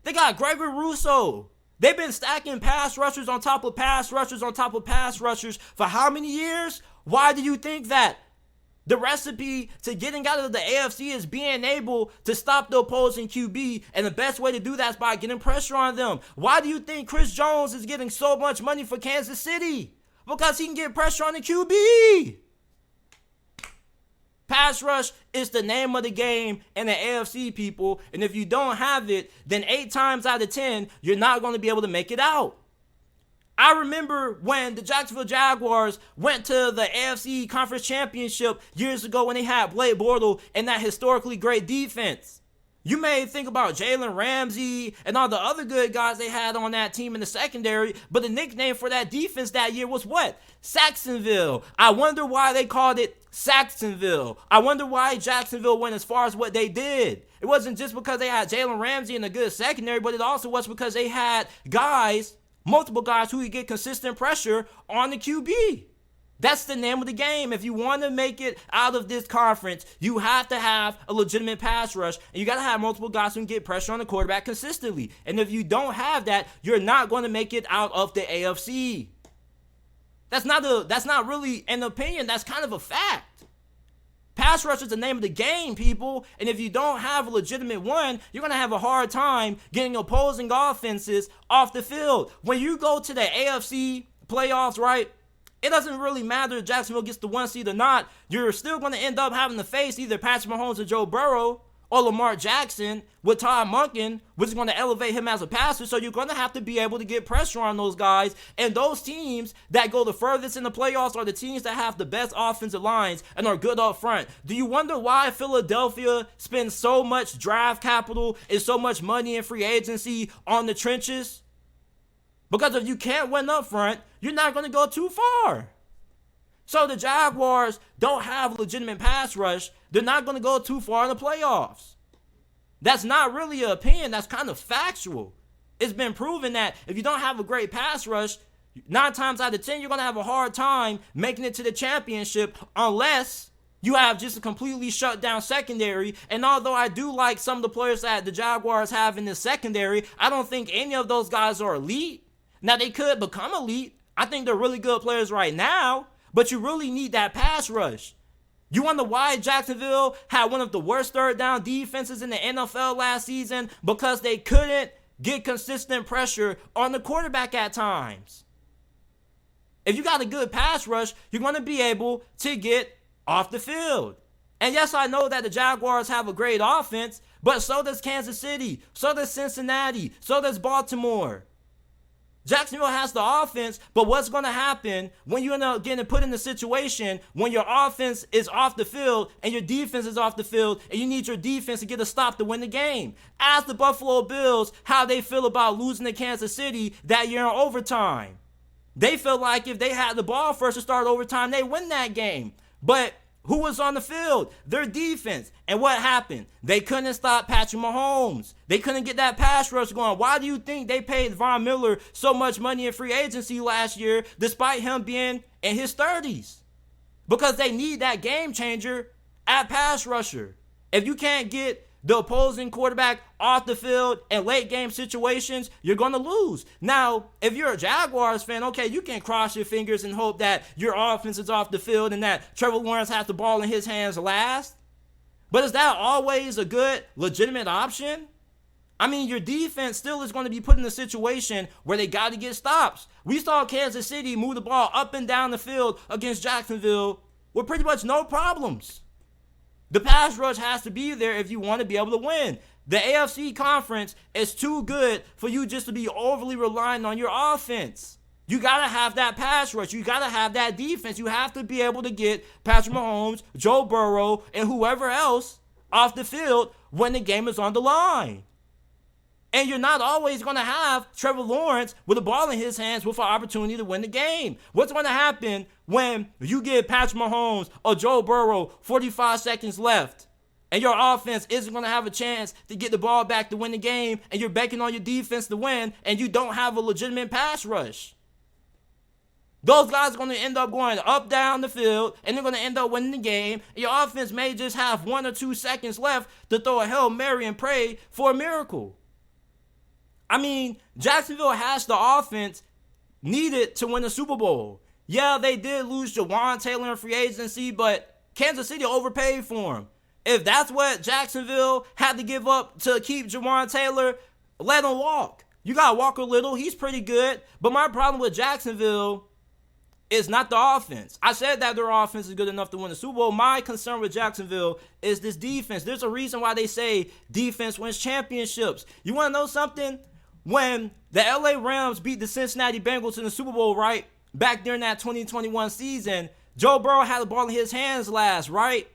They got Gregory Rousseau. They've been stacking pass rushers on top of pass rushers on top of pass rushers for how many years? Why do you think that? The recipe to getting out of the AFC is being able to stop the opposing QB, and the best way to do that is by getting pressure on them. Why do you think Chris Jones is getting so much money for Kansas City? Because he can get pressure on the QB. Pass rush is the name of the game in the AFC, people, and if you don't have it, then 8 times out of 10, you're not going to be able to make it out. I remember when the Jacksonville Jaguars went to the AFC Conference Championship years ago when they had Blake Bortles and that historically great defense. You may think about Jalen Ramsey and all the other good guys they had on that team in the secondary, but the nickname for that defense that year was what? Saxonville. I wonder why they called it Saxonville. I wonder why Jacksonville went as far as what they did. It wasn't just because they had Jalen Ramsey and a good secondary, but it also was because they had multiple guys who could get consistent pressure on the QB. That's the name of the game. If you want to make it out of this conference, you have to have a legitimate pass rush, and you got to have multiple guys who can get pressure on the quarterback consistently. And if you don't have that, you're not going to make it out of the AFC. That's not really an opinion. That's kind of a fact. Pass rush is the name of the game, people. And if you don't have a legitimate one, you're going to have a hard time getting opposing offenses off the field. When you go to the AFC playoffs, right, it doesn't really matter if Jacksonville gets the 1 seed or not. You're still going to end up having to face either Patrick Mahomes or Joe Burrow or Lamar Jackson with Todd Monken, which is going to elevate him as a passer. So you're going to have to be able to get pressure on those guys. And those teams that go the furthest in the playoffs are the teams that have the best offensive lines and are good up front. Do you wonder why Philadelphia spends so much draft capital and so much money in free agency on the trenches? Because if you can't win up front, you're not going to go too far. So the Jaguars don't have a legitimate pass rush. They're not going to go too far in the playoffs. That's not really an opinion. That's kind of factual. It's been proven that if you don't have a great pass rush, 9 times out of 10, you're going to have a hard time making it to the championship unless you have just a completely shut down secondary. And although I do like some of the players that the Jaguars have in this secondary, I don't think any of those guys are elite. Now, they could become elite. I think they're really good players right now, but you really need that pass rush. You wonder why Jacksonville had one of the worst third down defenses in the NFL last season? Because they couldn't get consistent pressure on the quarterback at times. If you got a good pass rush, you're going to be able to get off the field. And yes, I know that the Jaguars have a great offense, but so does Kansas City, so does Cincinnati, so does Baltimore. Jacksonville has the offense, but what's going to happen when you end up getting put in a situation when your offense is off the field and your defense is off the field and you need your defense to get a stop to win the game? Ask the Buffalo Bills how they feel about losing to Kansas City that year in overtime. They feel like if they had the ball first to start overtime, they win that game. But who was on the field? Their defense. And what happened? They couldn't stop Patrick Mahomes. They couldn't get that pass rush going. Why do you think they paid Von Miller so much money in free agency last year despite him being in his 30s? Because they need that game changer at pass rusher. If you can't get the opposing quarterback off the field in late game situations, you're going to lose. Now, if you're a Jaguars fan, okay, you can cross your fingers and hope that your offense is off the field and that Trevor Lawrence has the ball in his hands last. But is that always a good, legitimate option? I mean, your defense still is going to be put in a situation where they got to get stops. We saw Kansas City move the ball up and down the field against Jacksonville with pretty much no problems. The pass rush has to be there if you want to be able to win. The AFC conference is too good for you just to be overly reliant on your offense. You got to have that pass rush. You got to have that defense. You have to be able to get Patrick Mahomes, Joe Burrow, and whoever else off the field when the game is on the line. And you're not always going to have Trevor Lawrence with a ball in his hands with an opportunity to win the game. What's going to happen when you give Patrick Mahomes or Joe Burrow 45 seconds left and your offense isn't going to have a chance to get the ball back to win the game, and you're banking on your defense to win, and you don't have a legitimate pass rush. Those guys are going to end up going up, down the field, and they're going to end up winning the game. Your offense may just have 1 or 2 seconds left to throw a Hail Mary and pray for a miracle. I mean, Jacksonville has the offense needed to win the Super Bowl. Yeah, they did lose Jawan Taylor in free agency, but Kansas City overpaid for him. If that's what Jacksonville had to give up to keep Jawan Taylor, let him walk. You got Walker Little. He's pretty good. But my problem with Jacksonville is not the offense. I said that their offense is good enough to win the Super Bowl. My concern with Jacksonville is this defense. There's a reason why they say defense wins championships. You want to know something? When the LA Rams beat the Cincinnati Bengals in the Super Bowl, right? Back during that 2021 season, Joe Burrow had the ball in his hands last, right?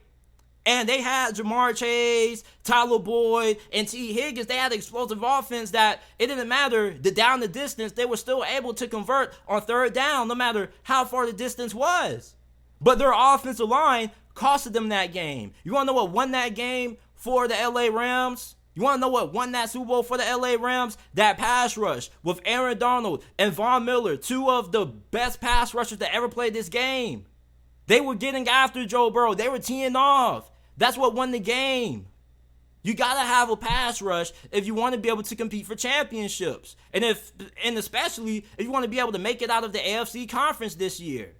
And they had Jamar Chase, Tyler Boyd, and T. Higgins. They had an explosive offense that it didn't matter down the distance. They were still able to convert on third down no matter how far the distance was. But their offensive line costed them that game. You want to know what won that game for the LA Rams? You want to know what won that Super Bowl for the LA Rams? That pass rush with Aaron Donald and Von Miller, 2 of the best pass rushers that ever played this game. They were getting after Joe Burrow. They were teeing off. That's what won the game. You got to have a pass rush if you want to be able to compete for championships. And especially if you want to be able to make it out of the AFC conference this year.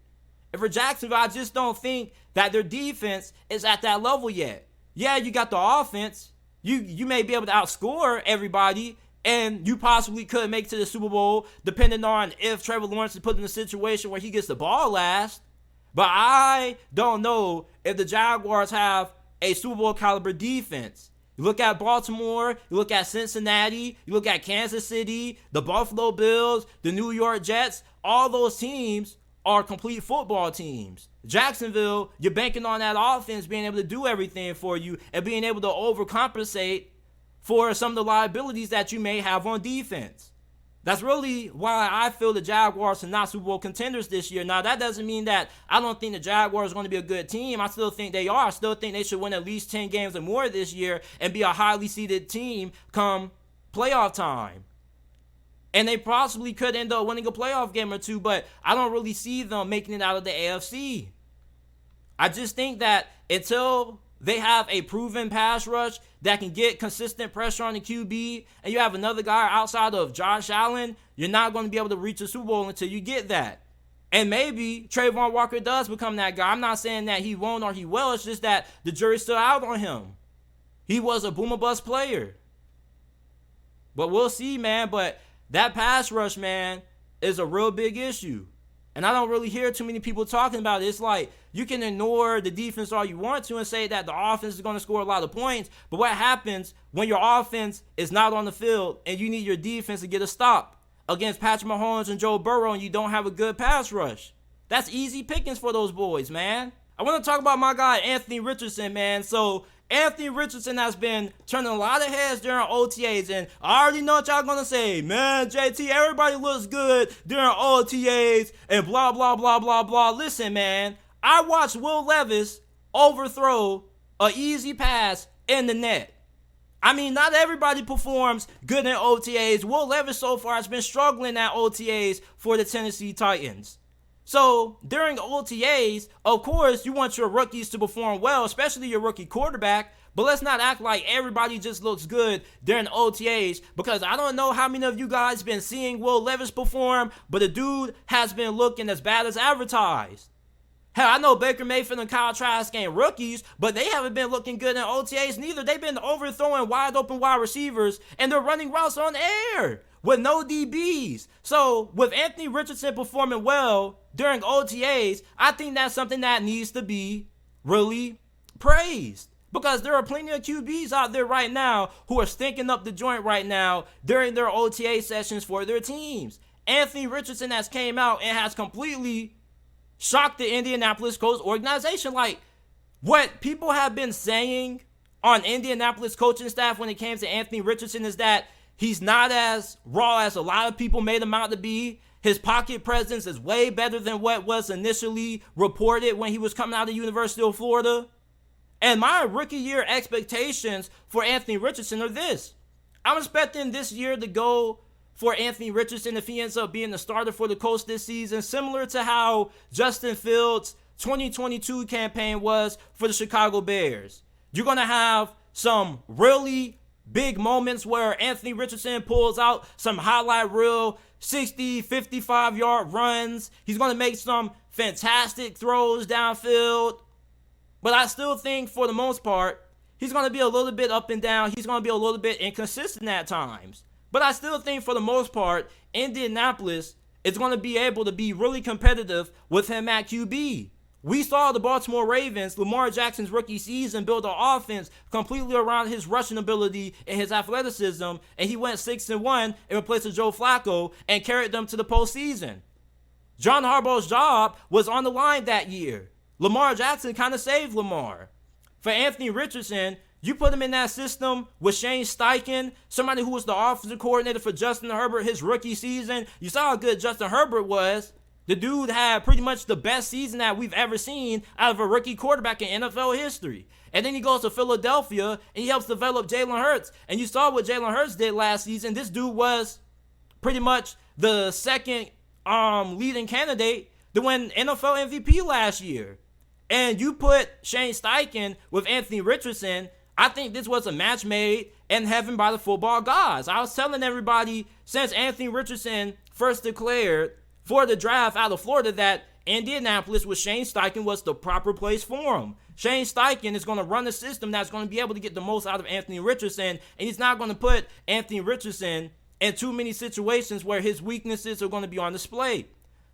And for Jacksonville, I just don't think that their defense is at that level yet. Yeah, you got the offense. You may be able to outscore everybody, and you possibly could make it to the Super Bowl depending on if Trevor Lawrence is put in a situation where he gets the ball last. But I don't know if the Jaguars have a Super Bowl caliber defense. You look at Baltimore, you look at Cincinnati, you look at Kansas City, the Buffalo Bills, the New York Jets, all those teams are complete football teams. Jacksonville, you're banking on that offense being able to do everything for you and being able to overcompensate for some of the liabilities that you may have on defense. That's really why I feel the Jaguars are not Super Bowl contenders this year. Now, that doesn't mean that I don't think the Jaguars are going to be a good team. I still think they are. I still think they should win at least 10 games or more this year and be a highly seeded team come playoff time. And they possibly could end up winning a playoff game or two, but I don't really see them making it out of the AFC. I just think that until they have a proven pass rush that can get consistent pressure on the QB, and you have another guy outside of Josh Allen, you're not going to be able to reach the Super Bowl until you get that. And maybe Trayvon Walker does become that guy. I'm not saying that he won't or he will. It's just that the jury's still out on him. He was a boom or bust player. But we'll see, man. But that pass rush, man, is a real big issue. And I don't really hear too many people talking about it. It's like you can ignore the defense all you want to and say that the offense is going to score a lot of points. But what happens when your offense is not on the field and you need your defense to get a stop against Patrick Mahomes and Joe Burrow and you don't have a good pass rush? That's easy pickings for those boys, man. I want to talk about my guy, Anthony Richardson, man. So Anthony Richardson has been turning a lot of heads during OTAs, and I already know what y'all gonna say. Man, JT, everybody looks good during OTAs and blah, blah, blah, blah, blah. Listen, man, I watched Will Levis overthrow an easy pass in the net. I mean, not everybody performs good in OTAs. Will Levis so far has been struggling at OTAs for the Tennessee Titans. So during OTAs, of course, you want your rookies to perform well, especially your rookie quarterback. But let's not act like everybody just looks good during OTAs, because I don't know how many of you guys been seeing Will Levis perform, but the dude has been looking as bad as advertised. Hell, I know Baker Mayfield and Kyle Trask ain't rookies, but they haven't been looking good in OTAs neither. They've been overthrowing wide open wide receivers, and they're running routes on air with no DBs. So with Anthony Richardson performing well during OTAs, I think that's something that needs to be really praised. Because there are plenty of QBs out there right now who are stinking up the joint right now during their OTA sessions for their teams. Anthony Richardson has came out and has completely shocked the Indianapolis Colts organization. Like, what people have been saying on Indianapolis coaching staff when it came to Anthony Richardson is that he's not as raw as a lot of people made him out to be. His pocket presence is way better than what was initially reported when he was coming out of the University of Florida. And my rookie year expectations for Anthony Richardson are this. I'm expecting this year to go for Anthony Richardson if he ends up being the starter for the Colts this season, similar to how Justin Fields' 2022 campaign was for the Chicago Bears. You're going to have some really big moments where Anthony Richardson pulls out some highlight reel 60, 55-yard runs. He's going to make some fantastic throws downfield. But I still think for the most part, he's going to be a little bit up and down. He's going to be a little bit inconsistent at times. But I still think for the most part, Indianapolis is going to be able to be really competitive with him at QB. We saw the Baltimore Ravens, Lamar Jackson's rookie season, build an offense completely around his rushing ability and his athleticism, and he went 6-1 in replace of Joe Flacco and carried them to the postseason. John Harbaugh's job was on the line that year. Lamar Jackson kind of saved Lamar. For Anthony Richardson, you put him in that system with Shane Steichen, somebody who was the offensive coordinator for Justin Herbert his rookie season. You saw how good Justin Herbert was. The dude had pretty much the best season that we've ever seen out of a rookie quarterback in NFL history. And then he goes to Philadelphia and he helps develop Jalen Hurts. And you saw what Jalen Hurts did last season. This dude was pretty much the second leading candidate to win NFL MVP last year. And you put Shane Steichen with Anthony Richardson. I think this was a match made in heaven by the football gods. I was telling everybody since Anthony Richardson first declared for the draft out of Florida that Indianapolis with Shane Steichen was the proper place for him. Shane Steichen is going to run a system that's going to be able to get the most out of Anthony Richardson, and he's not going to put Anthony Richardson in too many situations where his weaknesses are going to be on display.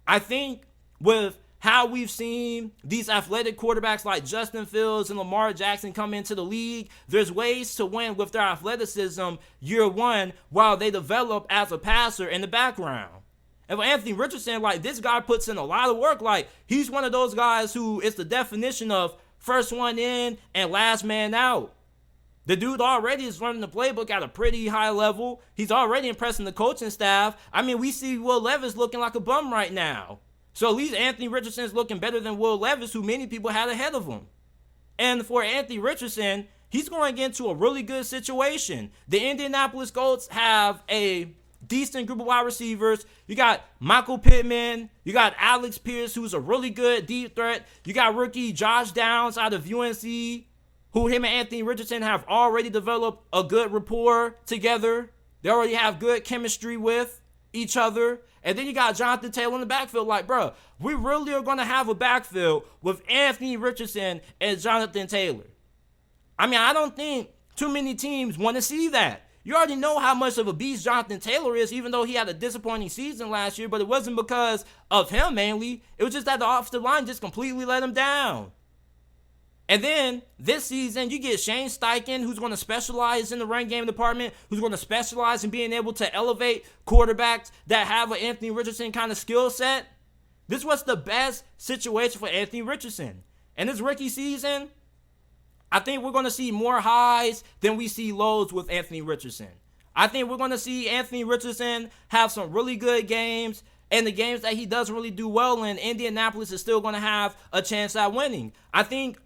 I think with how we've seen these athletic quarterbacks like Justin Fields and Lamar Jackson come into the league, there's ways to win with their athleticism year one while they develop as a passer in the background. And for Anthony Richardson, like, this guy puts in a lot of work. Like, he's one of those guys who is the definition of first one in and last man out. The dude already is running the playbook at a pretty high level. He's already impressing the coaching staff. I mean, we see Will Levis looking like a bum right now. So at least Anthony Richardson is looking better than Will Levis, who many people had ahead of him. And for Anthony Richardson, he's going into a really good situation. The Indianapolis Colts have a decent group of wide receivers. You got Michael Pittman. You got Alex Pierce, who's a really good deep threat. You got rookie Josh Downs out of UNC, who him and Anthony Richardson have already developed a good rapport together. They already have good chemistry with each other. And then you got Jonathan Taylor in the backfield. Like, bro, we really are going to have a backfield with Anthony Richardson and Jonathan Taylor. I mean, I don't think too many teams want to see that. You already know how much of a beast Jonathan Taylor is, even though he had a disappointing season last year, but it wasn't because of him mainly. It was just that the offensive line just completely let him down. And then this season, you get Shane Steichen, who's going to specialize in the run game department, who's going to specialize in being able to elevate quarterbacks that have an Anthony Richardson kind of skill set. This was the best situation for Anthony Richardson. And this rookie season, I think we're going to see more highs than we see lows with Anthony Richardson. I think we're going to see Anthony Richardson have some really good games, and the games that he doesn't really do well in, Indianapolis is still going to have a chance at winning. I think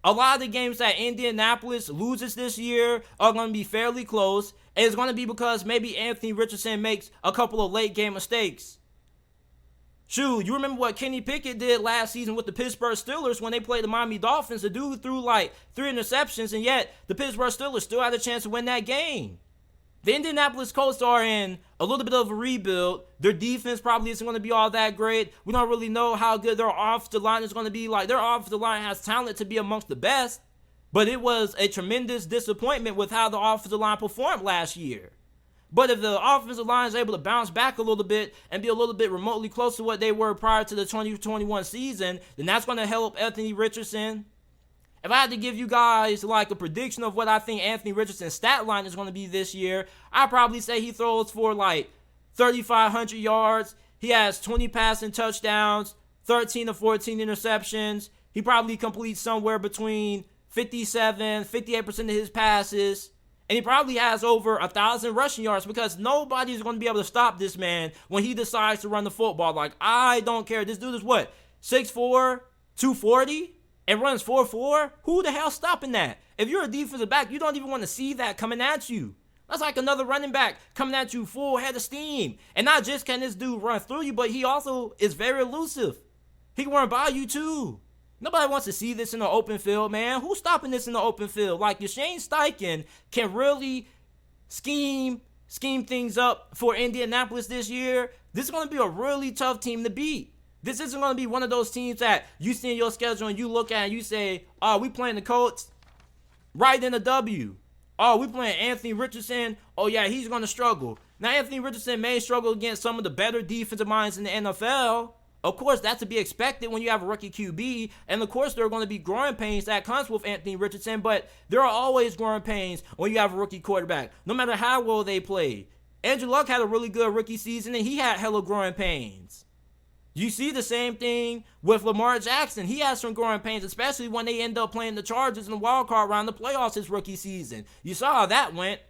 a lot of the games that Indianapolis loses this year are going to be fairly close, and it's going to be because maybe Anthony Richardson makes a couple of late game mistakes. Shoot, you remember what Kenny Pickett did last season with the Pittsburgh Steelers when they played the Miami Dolphins? The dude threw like 3 interceptions, and yet the Pittsburgh Steelers still had a chance to win that game. The Indianapolis Colts are in a little bit of a rebuild. Their defense probably isn't going to be all that great. We don't really know how good their offensive line is going to be. Like, their offensive line has talent to be amongst the best, but it was a tremendous disappointment with how the offensive line performed last year. But if the offensive line is able to bounce back a little bit and be a little bit remotely close to what they were prior to the 2021 season, then that's going to help Anthony Richardson. If I had to give you guys like a prediction of what I think Anthony Richardson's stat line is going to be this year, I'd probably say he throws for like 3,500 yards. He has 20 passing touchdowns, 13 to 14 interceptions. He probably completes somewhere between 58% of his passes. And he probably has over 1,000 rushing yards because nobody's going to be able to stop this man when he decides to run the football. Like, I don't care. This dude is what? 6'4", 240? and runs 4.4, who the hell's stopping that? If you're a defensive back, you don't even want to see that coming at you. That's like another running back coming at you full head of steam. And not just can this dude run through you, but he also is very elusive. He can run by you too. Nobody wants to see this in the open field, man. Who's stopping this in the open field? Like, Shane Steichen can really scheme things up for Indianapolis this year. This is going to be a really tough team to beat. This isn't going to be one of those teams that you see in your schedule and you look at and you say, oh, we playing the Colts? Right in a W. Oh, we playing Anthony Richardson? Oh, yeah, he's going to struggle. Now, Anthony Richardson may struggle against some of the better defensive minds in the NFL. Of course, that's to be expected when you have a rookie QB. And, of course, there are going to be growing pains that comes with Anthony Richardson. But there are always growing pains when you have a rookie quarterback, no matter how well they play. Andrew Luck had a really good rookie season, and he had hella growing pains. You see the same thing with Lamar Jackson. He has some growing pains, especially when they end up playing the Chargers in the wild card round of the playoffs his rookie season. You saw how that went.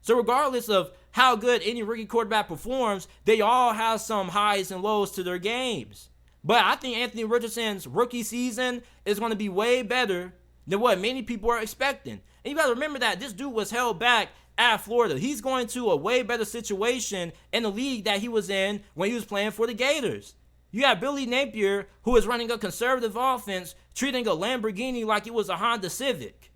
So regardless of how good any rookie quarterback performs, they all have some highs and lows to their games. But I think Anthony Richardson's rookie season is going to be way better than what many people are expecting. And you got to remember that this dude was held back at Florida. He's going to a way better situation in the league that he was in when he was playing for the Gators. You have Billy Napier, who is running a conservative offense, treating a Lamborghini like it was a Honda Civic.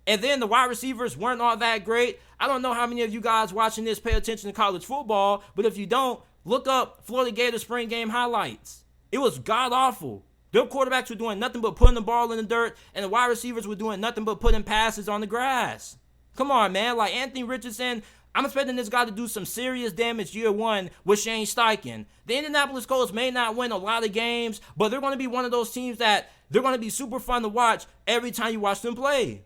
And then the wide receivers weren't all that great. I don't know how many of you guys watching this pay attention to college football, but if you don't, look up Florida Gators spring game highlights. It was god-awful. Their quarterbacks were doing nothing but putting the ball in the dirt, and the wide receivers were doing nothing but putting passes on the grass. Come on, man. Like Anthony Richardson, I'm expecting this guy to do some serious damage year one with Shane Steichen. The Indianapolis Colts may not win a lot of games, but they're going to be one of those teams that they're going to be super fun to watch every time you watch them play.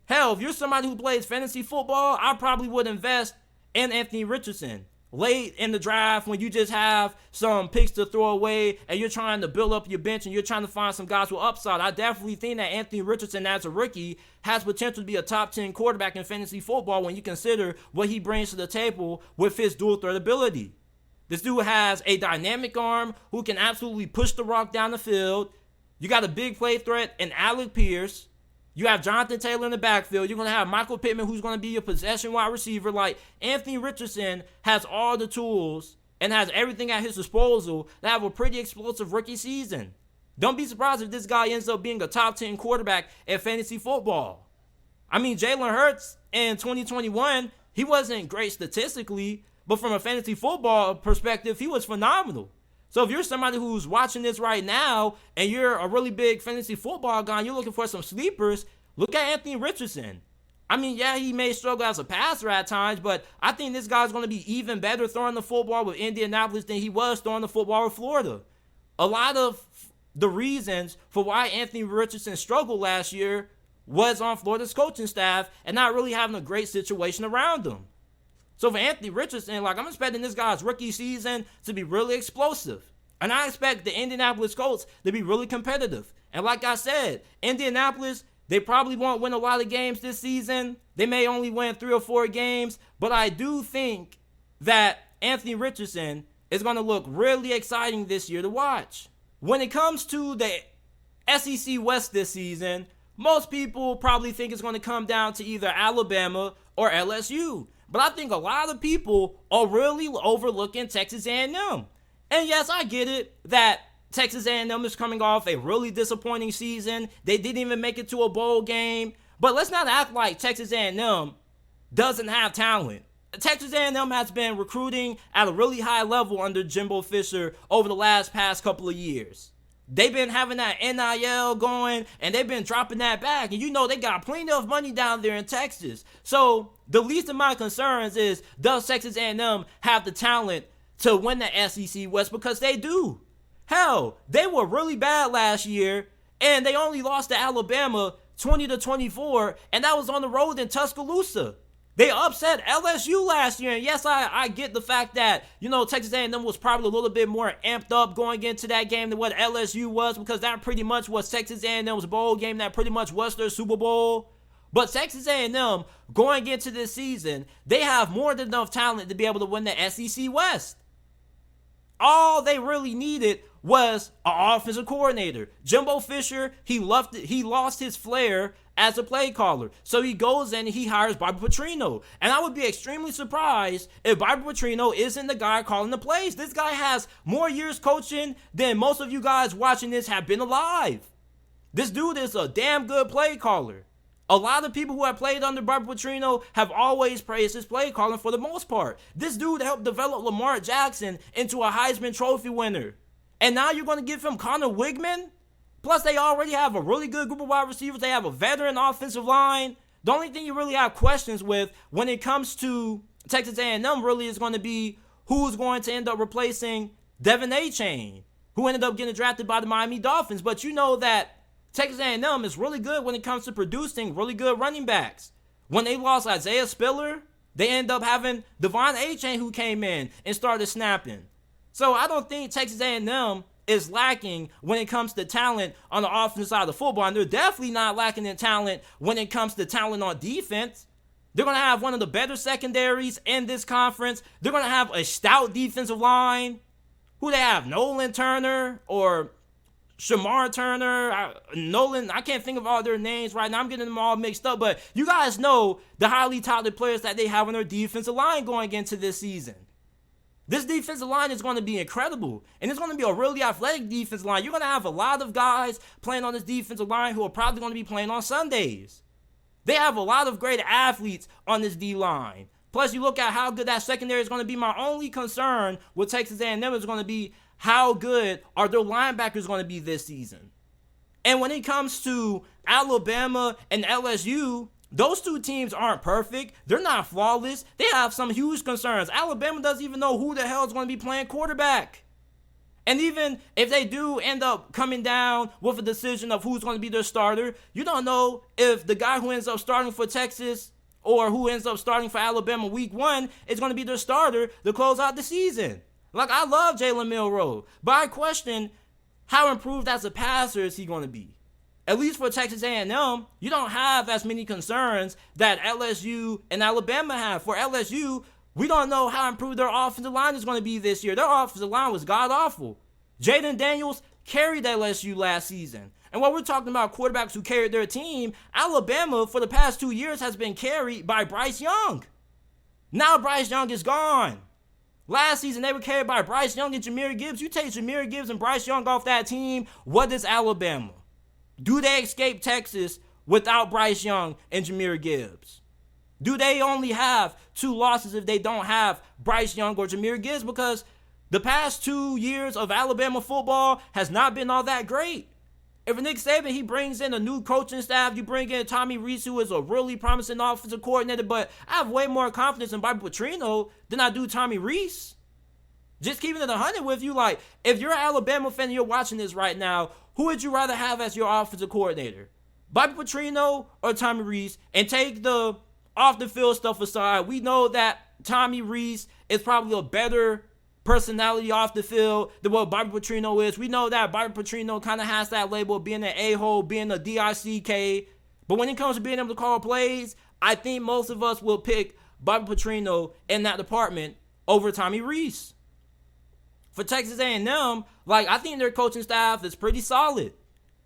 Hell, if you're somebody who plays fantasy football, I probably would invest in Anthony Richardson. Late in the draft, when you just have some picks to throw away and you're trying to build up your bench and you're trying to find some guys with upside, I definitely think that Anthony Richardson as a rookie has potential to be a top 10 quarterback in fantasy football when you consider what he brings to the table with his dual threat ability. This dude has a dynamic arm who can absolutely push the rock down the field. You got a big play threat in Alec Pierce. You have Jonathan Taylor in the backfield. You're going to have Michael Pittman, who's going to be your possession wide receiver. Like, Anthony Richardson has all the tools and has everything at his disposal to have a pretty explosive rookie season. Don't be surprised if this guy ends up being a top 10 quarterback in fantasy football. I mean, Jalen Hurts in 2021, he wasn't great statistically, but from a fantasy football perspective, he was phenomenal. So if you're somebody who's watching this right now and you're a really big fantasy football guy and you're looking for some sleepers, look at Anthony Richardson. I mean, yeah, he may struggle as a passer at times, but I think this guy's going to be even better throwing the football with Indianapolis than he was throwing the football with Florida. A lot of the reasons for why Anthony Richardson struggled last year was on Florida's coaching staff and not really having a great situation around him. So for Anthony Richardson, like, I'm expecting this guy's rookie season to be really explosive. And I expect the Indianapolis Colts to be really competitive. And like I said, Indianapolis, they probably won't win a lot of games this season. They may only win 3 or 4 games. But I do think that Anthony Richardson is going to look really exciting this year to watch. When it comes to the SEC West this season, most people probably think it's going to come down to either Alabama or LSU. But I think a lot of people are really overlooking Texas A&M. And yes, I get it that Texas A&M is coming off a really disappointing season. They didn't even make it to a bowl game. But let's not act like Texas A&M doesn't have talent. Texas A&M has been recruiting at a really high level under Jimbo Fisher over the past couple of years. They've been having that NIL going, and they've been dropping that back. And you know they got plenty of money down there in Texas. So the least of my concerns is, does Texas A&M have the talent to win the SEC West? Because they do. Hell, they were really bad last year, and they only lost to Alabama 20-24, and that was on the road in Tuscaloosa. They upset LSU last year, and yes, I get the fact that, you know, Texas A&M was probably a little bit more amped up going into that game than what LSU was, because that pretty much was Texas A&M's bowl game. That pretty much was their Super Bowl. But Texas A&M, going into this season, they have more than enough talent to be able to win the SEC West. All they really needed was an offensive coordinator. Jimbo Fisher, he lost his flair as a play caller. So he goes in and he hires Bobby Petrino. And I would be extremely surprised if Bobby Petrino isn't the guy calling the plays. This guy has more years coaching than most of you guys watching this have been alive. This dude is a damn good play caller. A lot of people who have played under Bobby Petrino have always praised his play calling for the most part. This dude helped develop Lamar Jackson into a Heisman Trophy winner. And now you're going to give him Connor Wigman? Plus, they already have a really good group of wide receivers. They have a veteran offensive line. The only thing you really have questions with when it comes to Texas A&M really is going to be who's going to end up replacing Devin A-Chain, who ended up getting drafted by the Miami Dolphins. But you know that Texas A&M is really good when it comes to producing really good running backs. When they lost Isaiah Spiller, they end up having Devon A-Chain who came in and started snapping. So I don't think Texas A&M is lacking when it comes to talent on the offensive side of the football. And they're definitely not lacking in talent when it comes to talent on defense. They're going to have one of the better secondaries in this conference. They're going to have a stout defensive line. Who they have? Nolan Turner or Shamar Turner, Nolan, I can't think of all their names right now. I'm getting them all mixed up. But you guys know the highly touted players that they have on their defensive line going into this season. This defensive line is going to be incredible. And it's going to be a really athletic defensive line. You're going to have a lot of guys playing on this defensive line who are probably going to be playing on Sundays. They have a lot of great athletes on this D-line. Plus, you look at how good that secondary is going to be. My only concern with Texas A&M is going to be how good are their linebackers going to be this season. And when it comes to Alabama and LSU, those two teams aren't perfect. They're not flawless. They have some huge concerns. Alabama doesn't even know who the hell is going to be playing quarterback. And even if they do end up coming down with a decision of who's going to be their starter, you don't know if the guy who ends up starting for Texas or who ends up starting for Alabama week 1 is going to be their starter to close out the season. Like, I love Jalen Milroe, but I question how improved as a passer is he going to be. At least for Texas A&M, you don't have as many concerns that LSU and Alabama have. For LSU, we don't know how improved their offensive line is going to be this year. Their offensive line was god-awful. Jaden Daniels carried LSU last season. And while we're talking about quarterbacks who carried their team, Alabama for the past 2 years has been carried by Bryce Young. Now Bryce Young is gone. Last season, they were carried by Bryce Young and Jahmyr Gibbs. You take Jahmyr Gibbs and Bryce Young off that team, what is Alabama? Do they escape Texas without Bryce Young and Jahmyr Gibbs? Do they only have 2 losses if they don't have Bryce Young or Jahmyr Gibbs? Because the past 2 years of Alabama football has not been all that great. If Nick Saban, he brings in a new coaching staff, you bring in Tommy Rees, who is a really promising offensive coordinator, but I have way more confidence in Bobby Petrino than I do Tommy Rees. Just keeping it 100 with you, like, if you're an Alabama fan and you're watching this right now, who would you rather have as your offensive coordinator? Bobby Petrino or Tommy Rees? And take the off-the-field stuff aside, we know that Tommy Rees is probably a better personality off the field than what Bobby Petrino is. We know that Bobby Petrino kind of has that label of being an a-hole, being a DICK. But when it comes to being able to call plays, I think most of us will pick Bobby Petrino in that department over Tommy Rees. For Texas A&M, like, I think their coaching staff is pretty solid.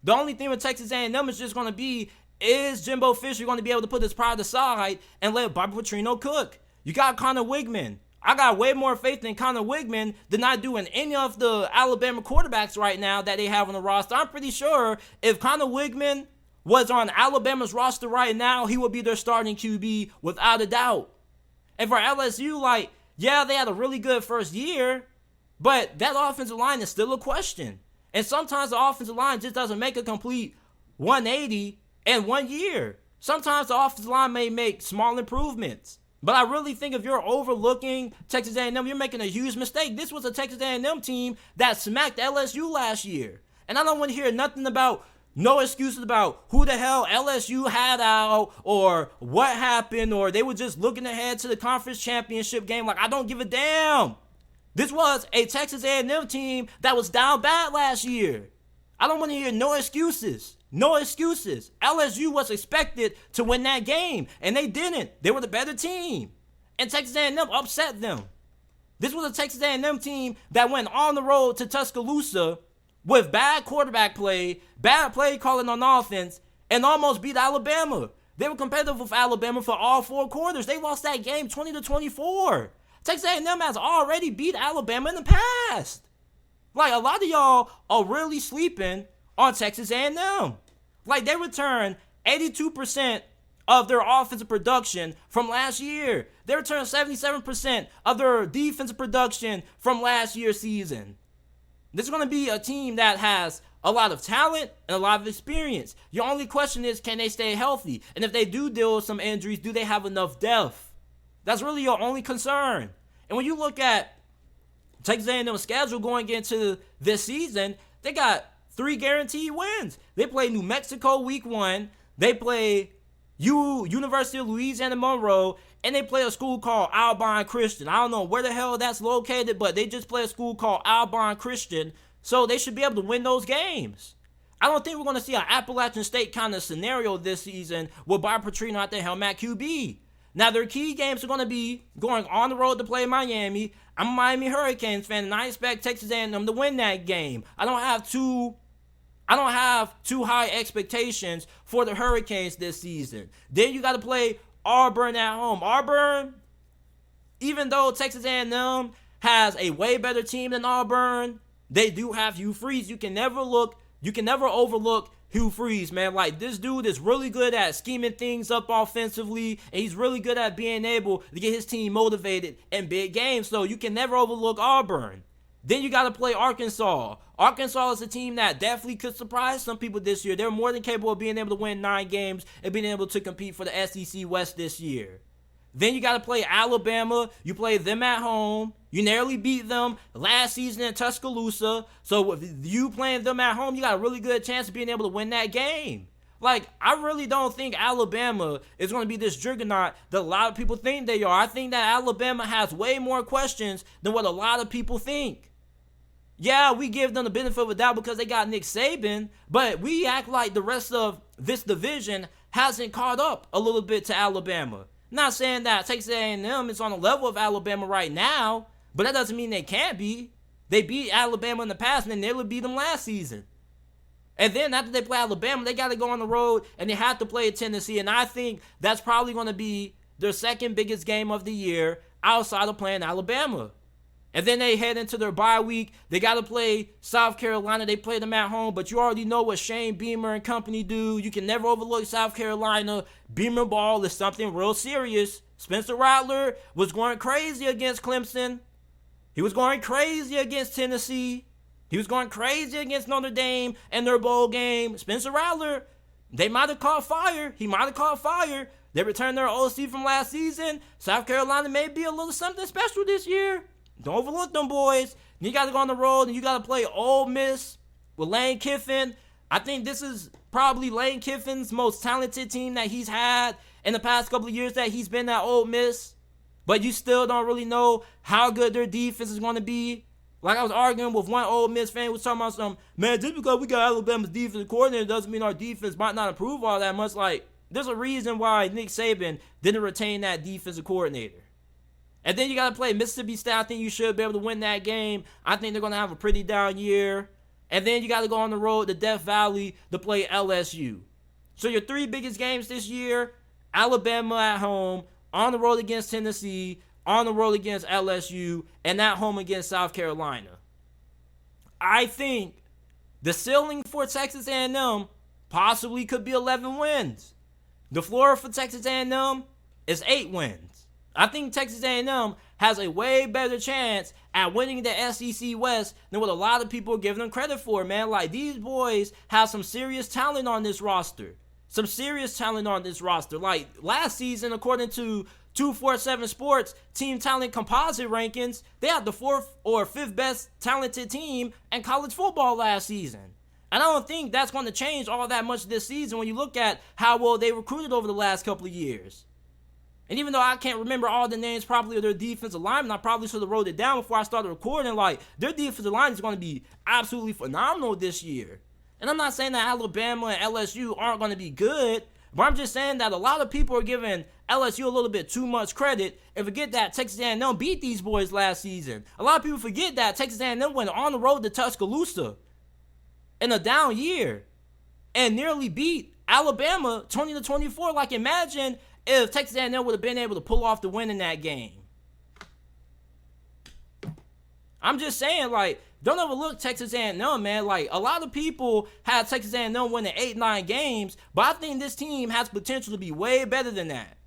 The only thing with Texas A&M is just going to be, is Jimbo Fisher going to be able to put his pride aside and let Bobby Petrino cook? You got Connor Wigman. I got way more faith in Connor Wigman than I do in any of the Alabama quarterbacks right now that they have on the roster. I'm pretty sure if Connor Wigman was on Alabama's roster right now, he would be their starting QB without a doubt. And for LSU, like, yeah, they had a really good first year, but that offensive line is still a question. And sometimes the offensive line just doesn't make a complete 180 in 1 year. Sometimes the offensive line may make small improvements. But I really think if you're overlooking Texas A&M, you're making a huge mistake. This was a Texas A&M team that smacked LSU last year. And I don't want to hear nothing about, no excuses about who the hell LSU had out or what happened or they were just looking ahead to the conference championship game. Like, I don't give a damn. This was a Texas A&M team that was down bad last year. I don't want to hear no excuses. No excuses. LSU was expected to win that game, and they didn't. They were the better team, and Texas A&M upset them. This was a Texas A&M team that went on the road to Tuscaloosa with bad quarterback play, bad play calling on offense, and almost beat Alabama. They were competitive with Alabama for all 4 quarters. They lost that game 20-24. Texas A&M has already beat Alabama in the past. Like, a lot of y'all are really sleeping on Texas A&M. Like, they returned 82% of their offensive production from last year. They returned 77% of their defensive production from last year's season. This is going to be a team that has a lot of talent and a lot of experience. Your only question is, can they stay healthy? And if they do deal with some injuries, do they have enough depth? That's really your only concern. And when you look at Texas A&M's schedule going into this season, they got 3 guaranteed wins. They play New Mexico week 1. They play University of Louisiana Monroe, and they play a school called Alabama Christian. I don't know where the hell that's located, but they just play a school called Alabama Christian, so they should be able to win those games. I don't think we're going to see an Appalachian State kind of scenario this season with Petrino at the helm at QB. Now, their key games are going to be going on the road to play Miami. I'm a Miami Hurricanes fan, and I expect Texas A&M to win that game. I don't have too high expectations for the Hurricanes this season. Then you got to play Auburn at home. Auburn, even though Texas A&M has a way better team than Auburn, they do have Hugh Freeze. You can never overlook Hugh Freeze, man. Like, this dude is really good at scheming things up offensively, and he's really good at being able to get his team motivated in big games. So you can never overlook Auburn. Then you got to play Arkansas. Arkansas is a team that definitely could surprise some people this year. They're more than capable of being able to win 9 games and being able to compete for the SEC West this year. Then you got to play Alabama. You play them at home. You narrowly beat them last season in Tuscaloosa. So with you playing them at home, you got a really good chance of being able to win that game. Like, I really don't think Alabama is going to be this juggernaut that a lot of people think they are. I think that Alabama has way more questions than what a lot of people think. Yeah, we give them the benefit of the doubt because they got Nick Saban, but we act like the rest of this division hasn't caught up a little bit to Alabama. Not saying that Texas A&M is on the level of Alabama right now, but that doesn't mean they can't be. They beat Alabama in the past, and they nearly beat them last season. And then after they play Alabama, they got to go on the road, and they have to play Tennessee. And I think that's probably going to be their second biggest game of the year outside of playing Alabama. And then they head into their bye week. They got to play South Carolina. They play them at home, but you already know what Shane Beamer and company do. You can never overlook South Carolina. Beamer ball is something real serious. Spencer Rattler was going crazy against Clemson. He was going crazy against Tennessee. He was going crazy against Notre Dame and their bowl game. Spencer Rattler, they might have caught fire. He might have caught fire. They returned their OC from last season. South Carolina may be a little something special this year. Don't overlook them boys. You got to go on the road and you got to play Ole Miss with Lane Kiffin. I think this is probably Lane Kiffin's most talented team that he's had in the past couple of years that he's been at Ole Miss. But you still don't really know how good their defense is going to be. Like, I was arguing with one Ole Miss fan who was talking about something, man, just because we got Alabama's defensive coordinator doesn't mean our defense might not improve all that much. Like, there's a reason why Nick Saban didn't retain that defensive coordinator. And then you got to play Mississippi State. I think you should be able to win that game. I think they're going to have a pretty down year. And then you got to go on the road to Death Valley to play LSU. So your 3 biggest games this year, Alabama at home, on the road against Tennessee, on the road against LSU, and at home against South Carolina. I think the ceiling for Texas A&M possibly could be 11 wins. The floor for Texas A&M is 8 wins. I think Texas A&M has a way better chance at winning the SEC West than what a lot of people are giving them credit for, man. Like, these boys have some serious talent on this roster. Some serious talent on this roster. Like, last season, according to 247 Sports team talent composite rankings, they had the 4th or 5th best talented team in college football last season. And I don't think that's going to change all that much this season when you look at how well they recruited over the last couple of years. And even though I can't remember all the names properly of their defensive linemen, I probably should have wrote it down before I started recording. Like, their defensive line is going to be absolutely phenomenal this year. And I'm not saying that Alabama and LSU aren't going to be good, but I'm just saying that a lot of people are giving LSU a little bit too much credit and forget that Texas A&M beat these boys last season. A lot of people forget that Texas A&M went on the road to Tuscaloosa. in a down year and nearly beat Alabama 20-24. Like, imagine if Texas A&M would have been able to pull off the win in that game. I'm just saying, like, don't overlook Texas A&M, man. Like, a lot of people had Texas A&M winning 8-9 games, but I think this team has potential to be way better than that.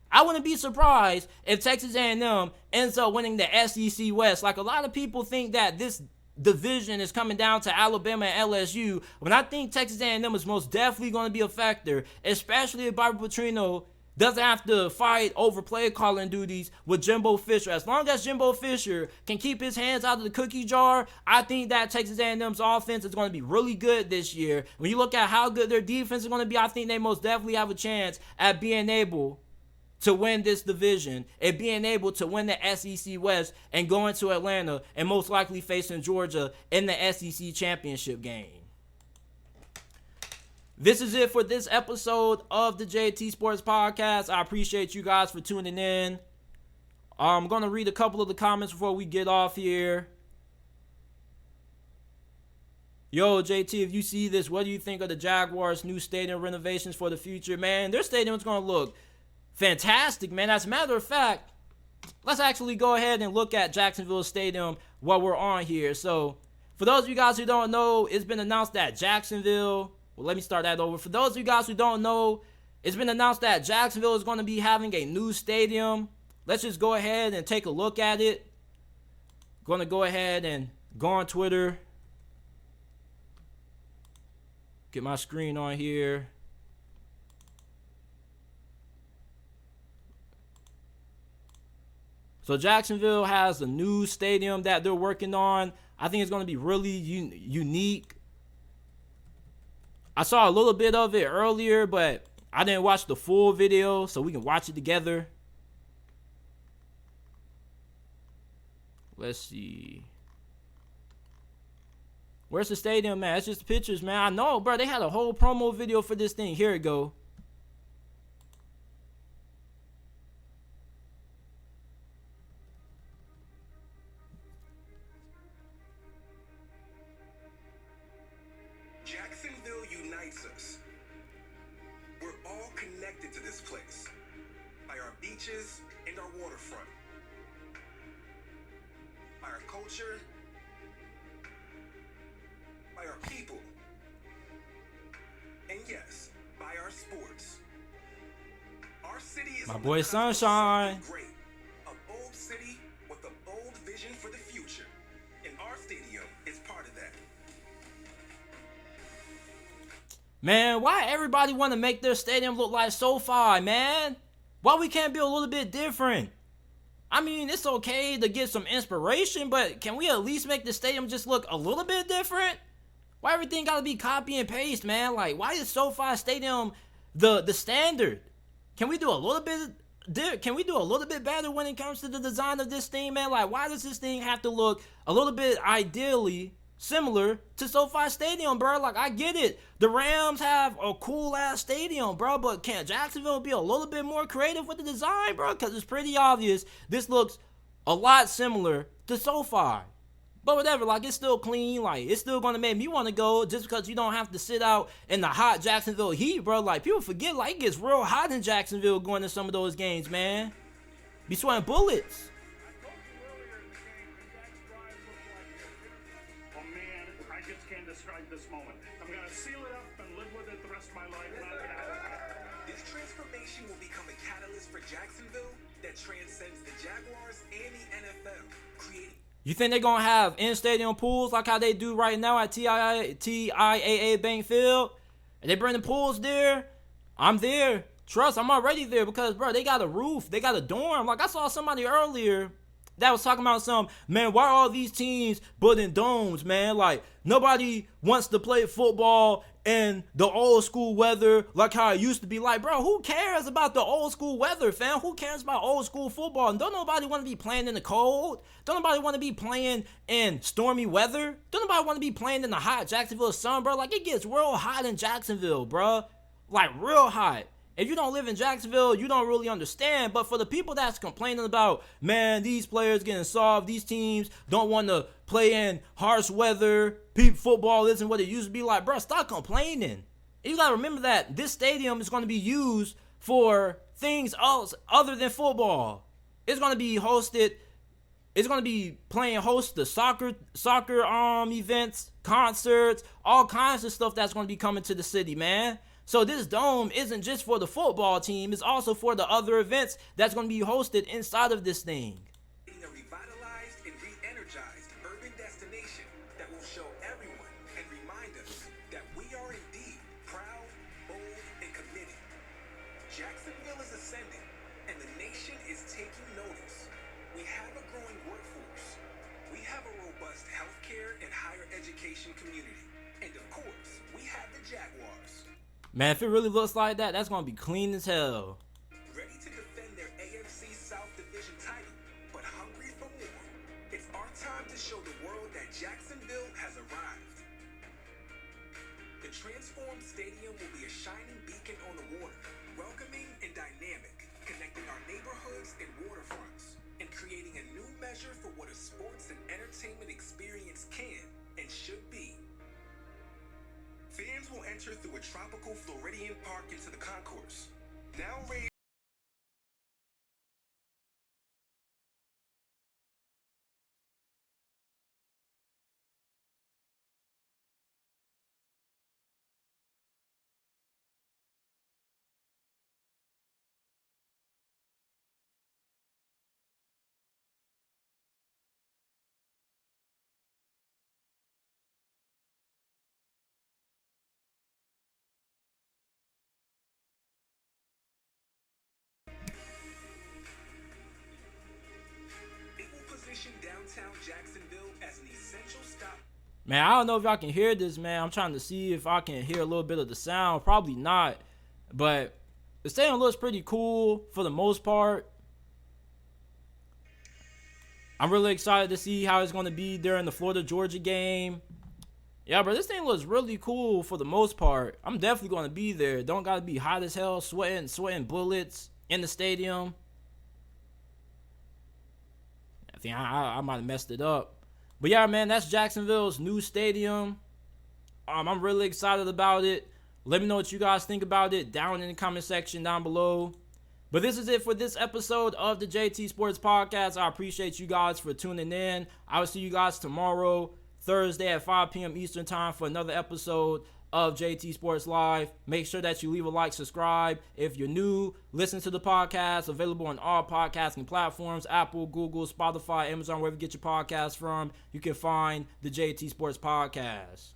I wouldn't be surprised if Texas A&M ends up winning the SEC West. Like, a lot of people think that this division is coming down to Alabama and LSU, when I think Texas A&M is most definitely going to be a factor, especially if Bobby Petrino doesn't have to fight over play calling duties with Jimbo Fisher. As long as Jimbo Fisher can keep his hands out of the cookie jar, I think that Texas A&M's offense is going to be really good this year. When you look at how good their defense is going to be, I think they most definitely have a chance at being able to win this division and being able to win the SEC West and going to Atlanta and most likely facing Georgia in the SEC championship game. This is it for this episode of the JT Sports Podcast. I appreciate you guys for tuning in. I'm going to read a couple of the comments before we get off here. Yo, JT, if you see this, what do you think of the Jaguars' new stadium renovations for the future? Man, their stadium is going to look fantastic, man. As a matter of fact, let's actually go ahead and look at Jacksonville Stadium while we're on here. So, for those of you guys who don't know, it's been announced that Jacksonville... Well, let me start that over. For those of you guys who don't know, it's been announced that Jacksonville is going to be having a new stadium. Let's just go ahead and take a look at it. Going to go ahead and go on Twitter. Get my screen on here. So Jacksonville has a new stadium that they're working on. I think it's going to be really unique. I saw a little bit of it earlier, but I didn't watch the full video, so we can watch it together. Let's see. Where's the stadium, man? It's just pictures, man. I know, bro. They had a whole promo video for this thing. Here it go. Jacksonville unites us. We're all connected to this place by our beaches and our waterfront, by our culture, by our people, and yes, by our sports. Our city is my boy Sunshine. Great. A bold city with a bold vision for the future. And our stadium is part of that. Man, why everybody want to make their stadium look like SoFi, man? Why we can't be a little bit different? I mean, it's okay to get some inspiration, but can we at least make the stadium just look a little bit different? Why everything got to be copy and paste, man? Like, why is SoFi Stadium the standard? Can we do a little bit better when it comes to the design of this thing, man? Like, why does this thing have to look a little bit ideally similar to SoFi Stadium, bro? Like, I get it. The Rams have a cool-ass stadium, bro, but can Jacksonville be a little bit more creative with the design, bro? Because it's pretty obvious this looks a lot similar to SoFi. But whatever, like, it's still clean. Like, it's still going to make me want to go just because you don't have to sit out in the hot Jacksonville heat, bro. Like, people forget, like, it gets real hot in Jacksonville going to some of those games, man. Be sweating bullets. Describe this moment. I'm going to seal it up and live with it the rest of my life. This transformation will become a catalyst for Jacksonville that transcends the Jaguars and the NFL, creating... You think they're going to have in-stadium pools like how they do right now at TIAA Bank Field? And they bring the pools there? I'm there. Trust, I'm already there because, bro, they got a roof. They got a dorm. Like, I saw somebody earlier that was talking about man, why are all these teams building domes, man? Like, nobody wants to play football in the old school weather like how it used to be. Like, bro, who cares about the old school weather, fam? Who cares about old school football? And don't nobody want to be playing in the cold? Don't nobody want to be playing in stormy weather? Don't nobody want to be playing in the hot Jacksonville sun, bro? Like, it gets real hot in Jacksonville, bro. Like, real hot. If you don't live in Jacksonville, you don't really understand. But for the people that's complaining about, man, these players getting soft, these teams don't want to play in harsh weather, football isn't what it used to be like, bro, stop complaining. And you got to remember that this stadium is going to be used for things else other than football. It's going to be hosted. It's going to be playing host to soccer events, concerts, all kinds of stuff that's going to be coming to the city, man. So this dome isn't just for the football team. It's also for the other events that's going to be hosted inside of this thing. A revitalized and re-energized urban destination that will show everyone and remind us that we are indeed proud, bold, and committed. Jacksonville is ascending, and the nation is taking notice. We have a growing workforce. We have a robust healthcare and higher education community. And of course, we have the Jaguars. Man, if it really looks like that, that's going to be clean as hell. Ready to defend their AFC South division title, but hungry for more. It's our time to show the world that Jacksonville has arrived. The transformed stadium will be a shining beacon on the water, welcoming and dynamic, connecting our neighborhoods and waterfronts, and creating a new measure for what a sports and entertainment experience can and should be. Fans will enter through a tropical Floridian park into the concourse. Now raised. Downtown Jacksonville as an essential stop. Man, I don't know if y'all can hear this, man. I'm trying to see if I can hear a little bit of the sound. Probably not. But the stadium looks pretty cool for the most part. I'm really excited to see how it's going to be during the Florida-Georgia game. Yeah, bro, this thing looks really cool for the most part. I'm definitely going to be there. Don't got to be hot as hell, sweating bullets in the stadium. I might have messed it up. But yeah, man, that's Jacksonville's new stadium. I'm really excited about it. Let me know what you guys think about it down in the comment section down below. But this is it for this episode of the JT Sports Podcast. I appreciate you guys for tuning in. I will see you guys tomorrow, Thursday at 5 p.m. Eastern Time for another episode of JT Sports Live. Make sure that you leave a like, subscribe. If you're new, listen to the podcast. Available on all podcasting platforms, Apple, Google, Spotify, Amazon, wherever you get your podcasts from. You can find the JT Sports Podcast.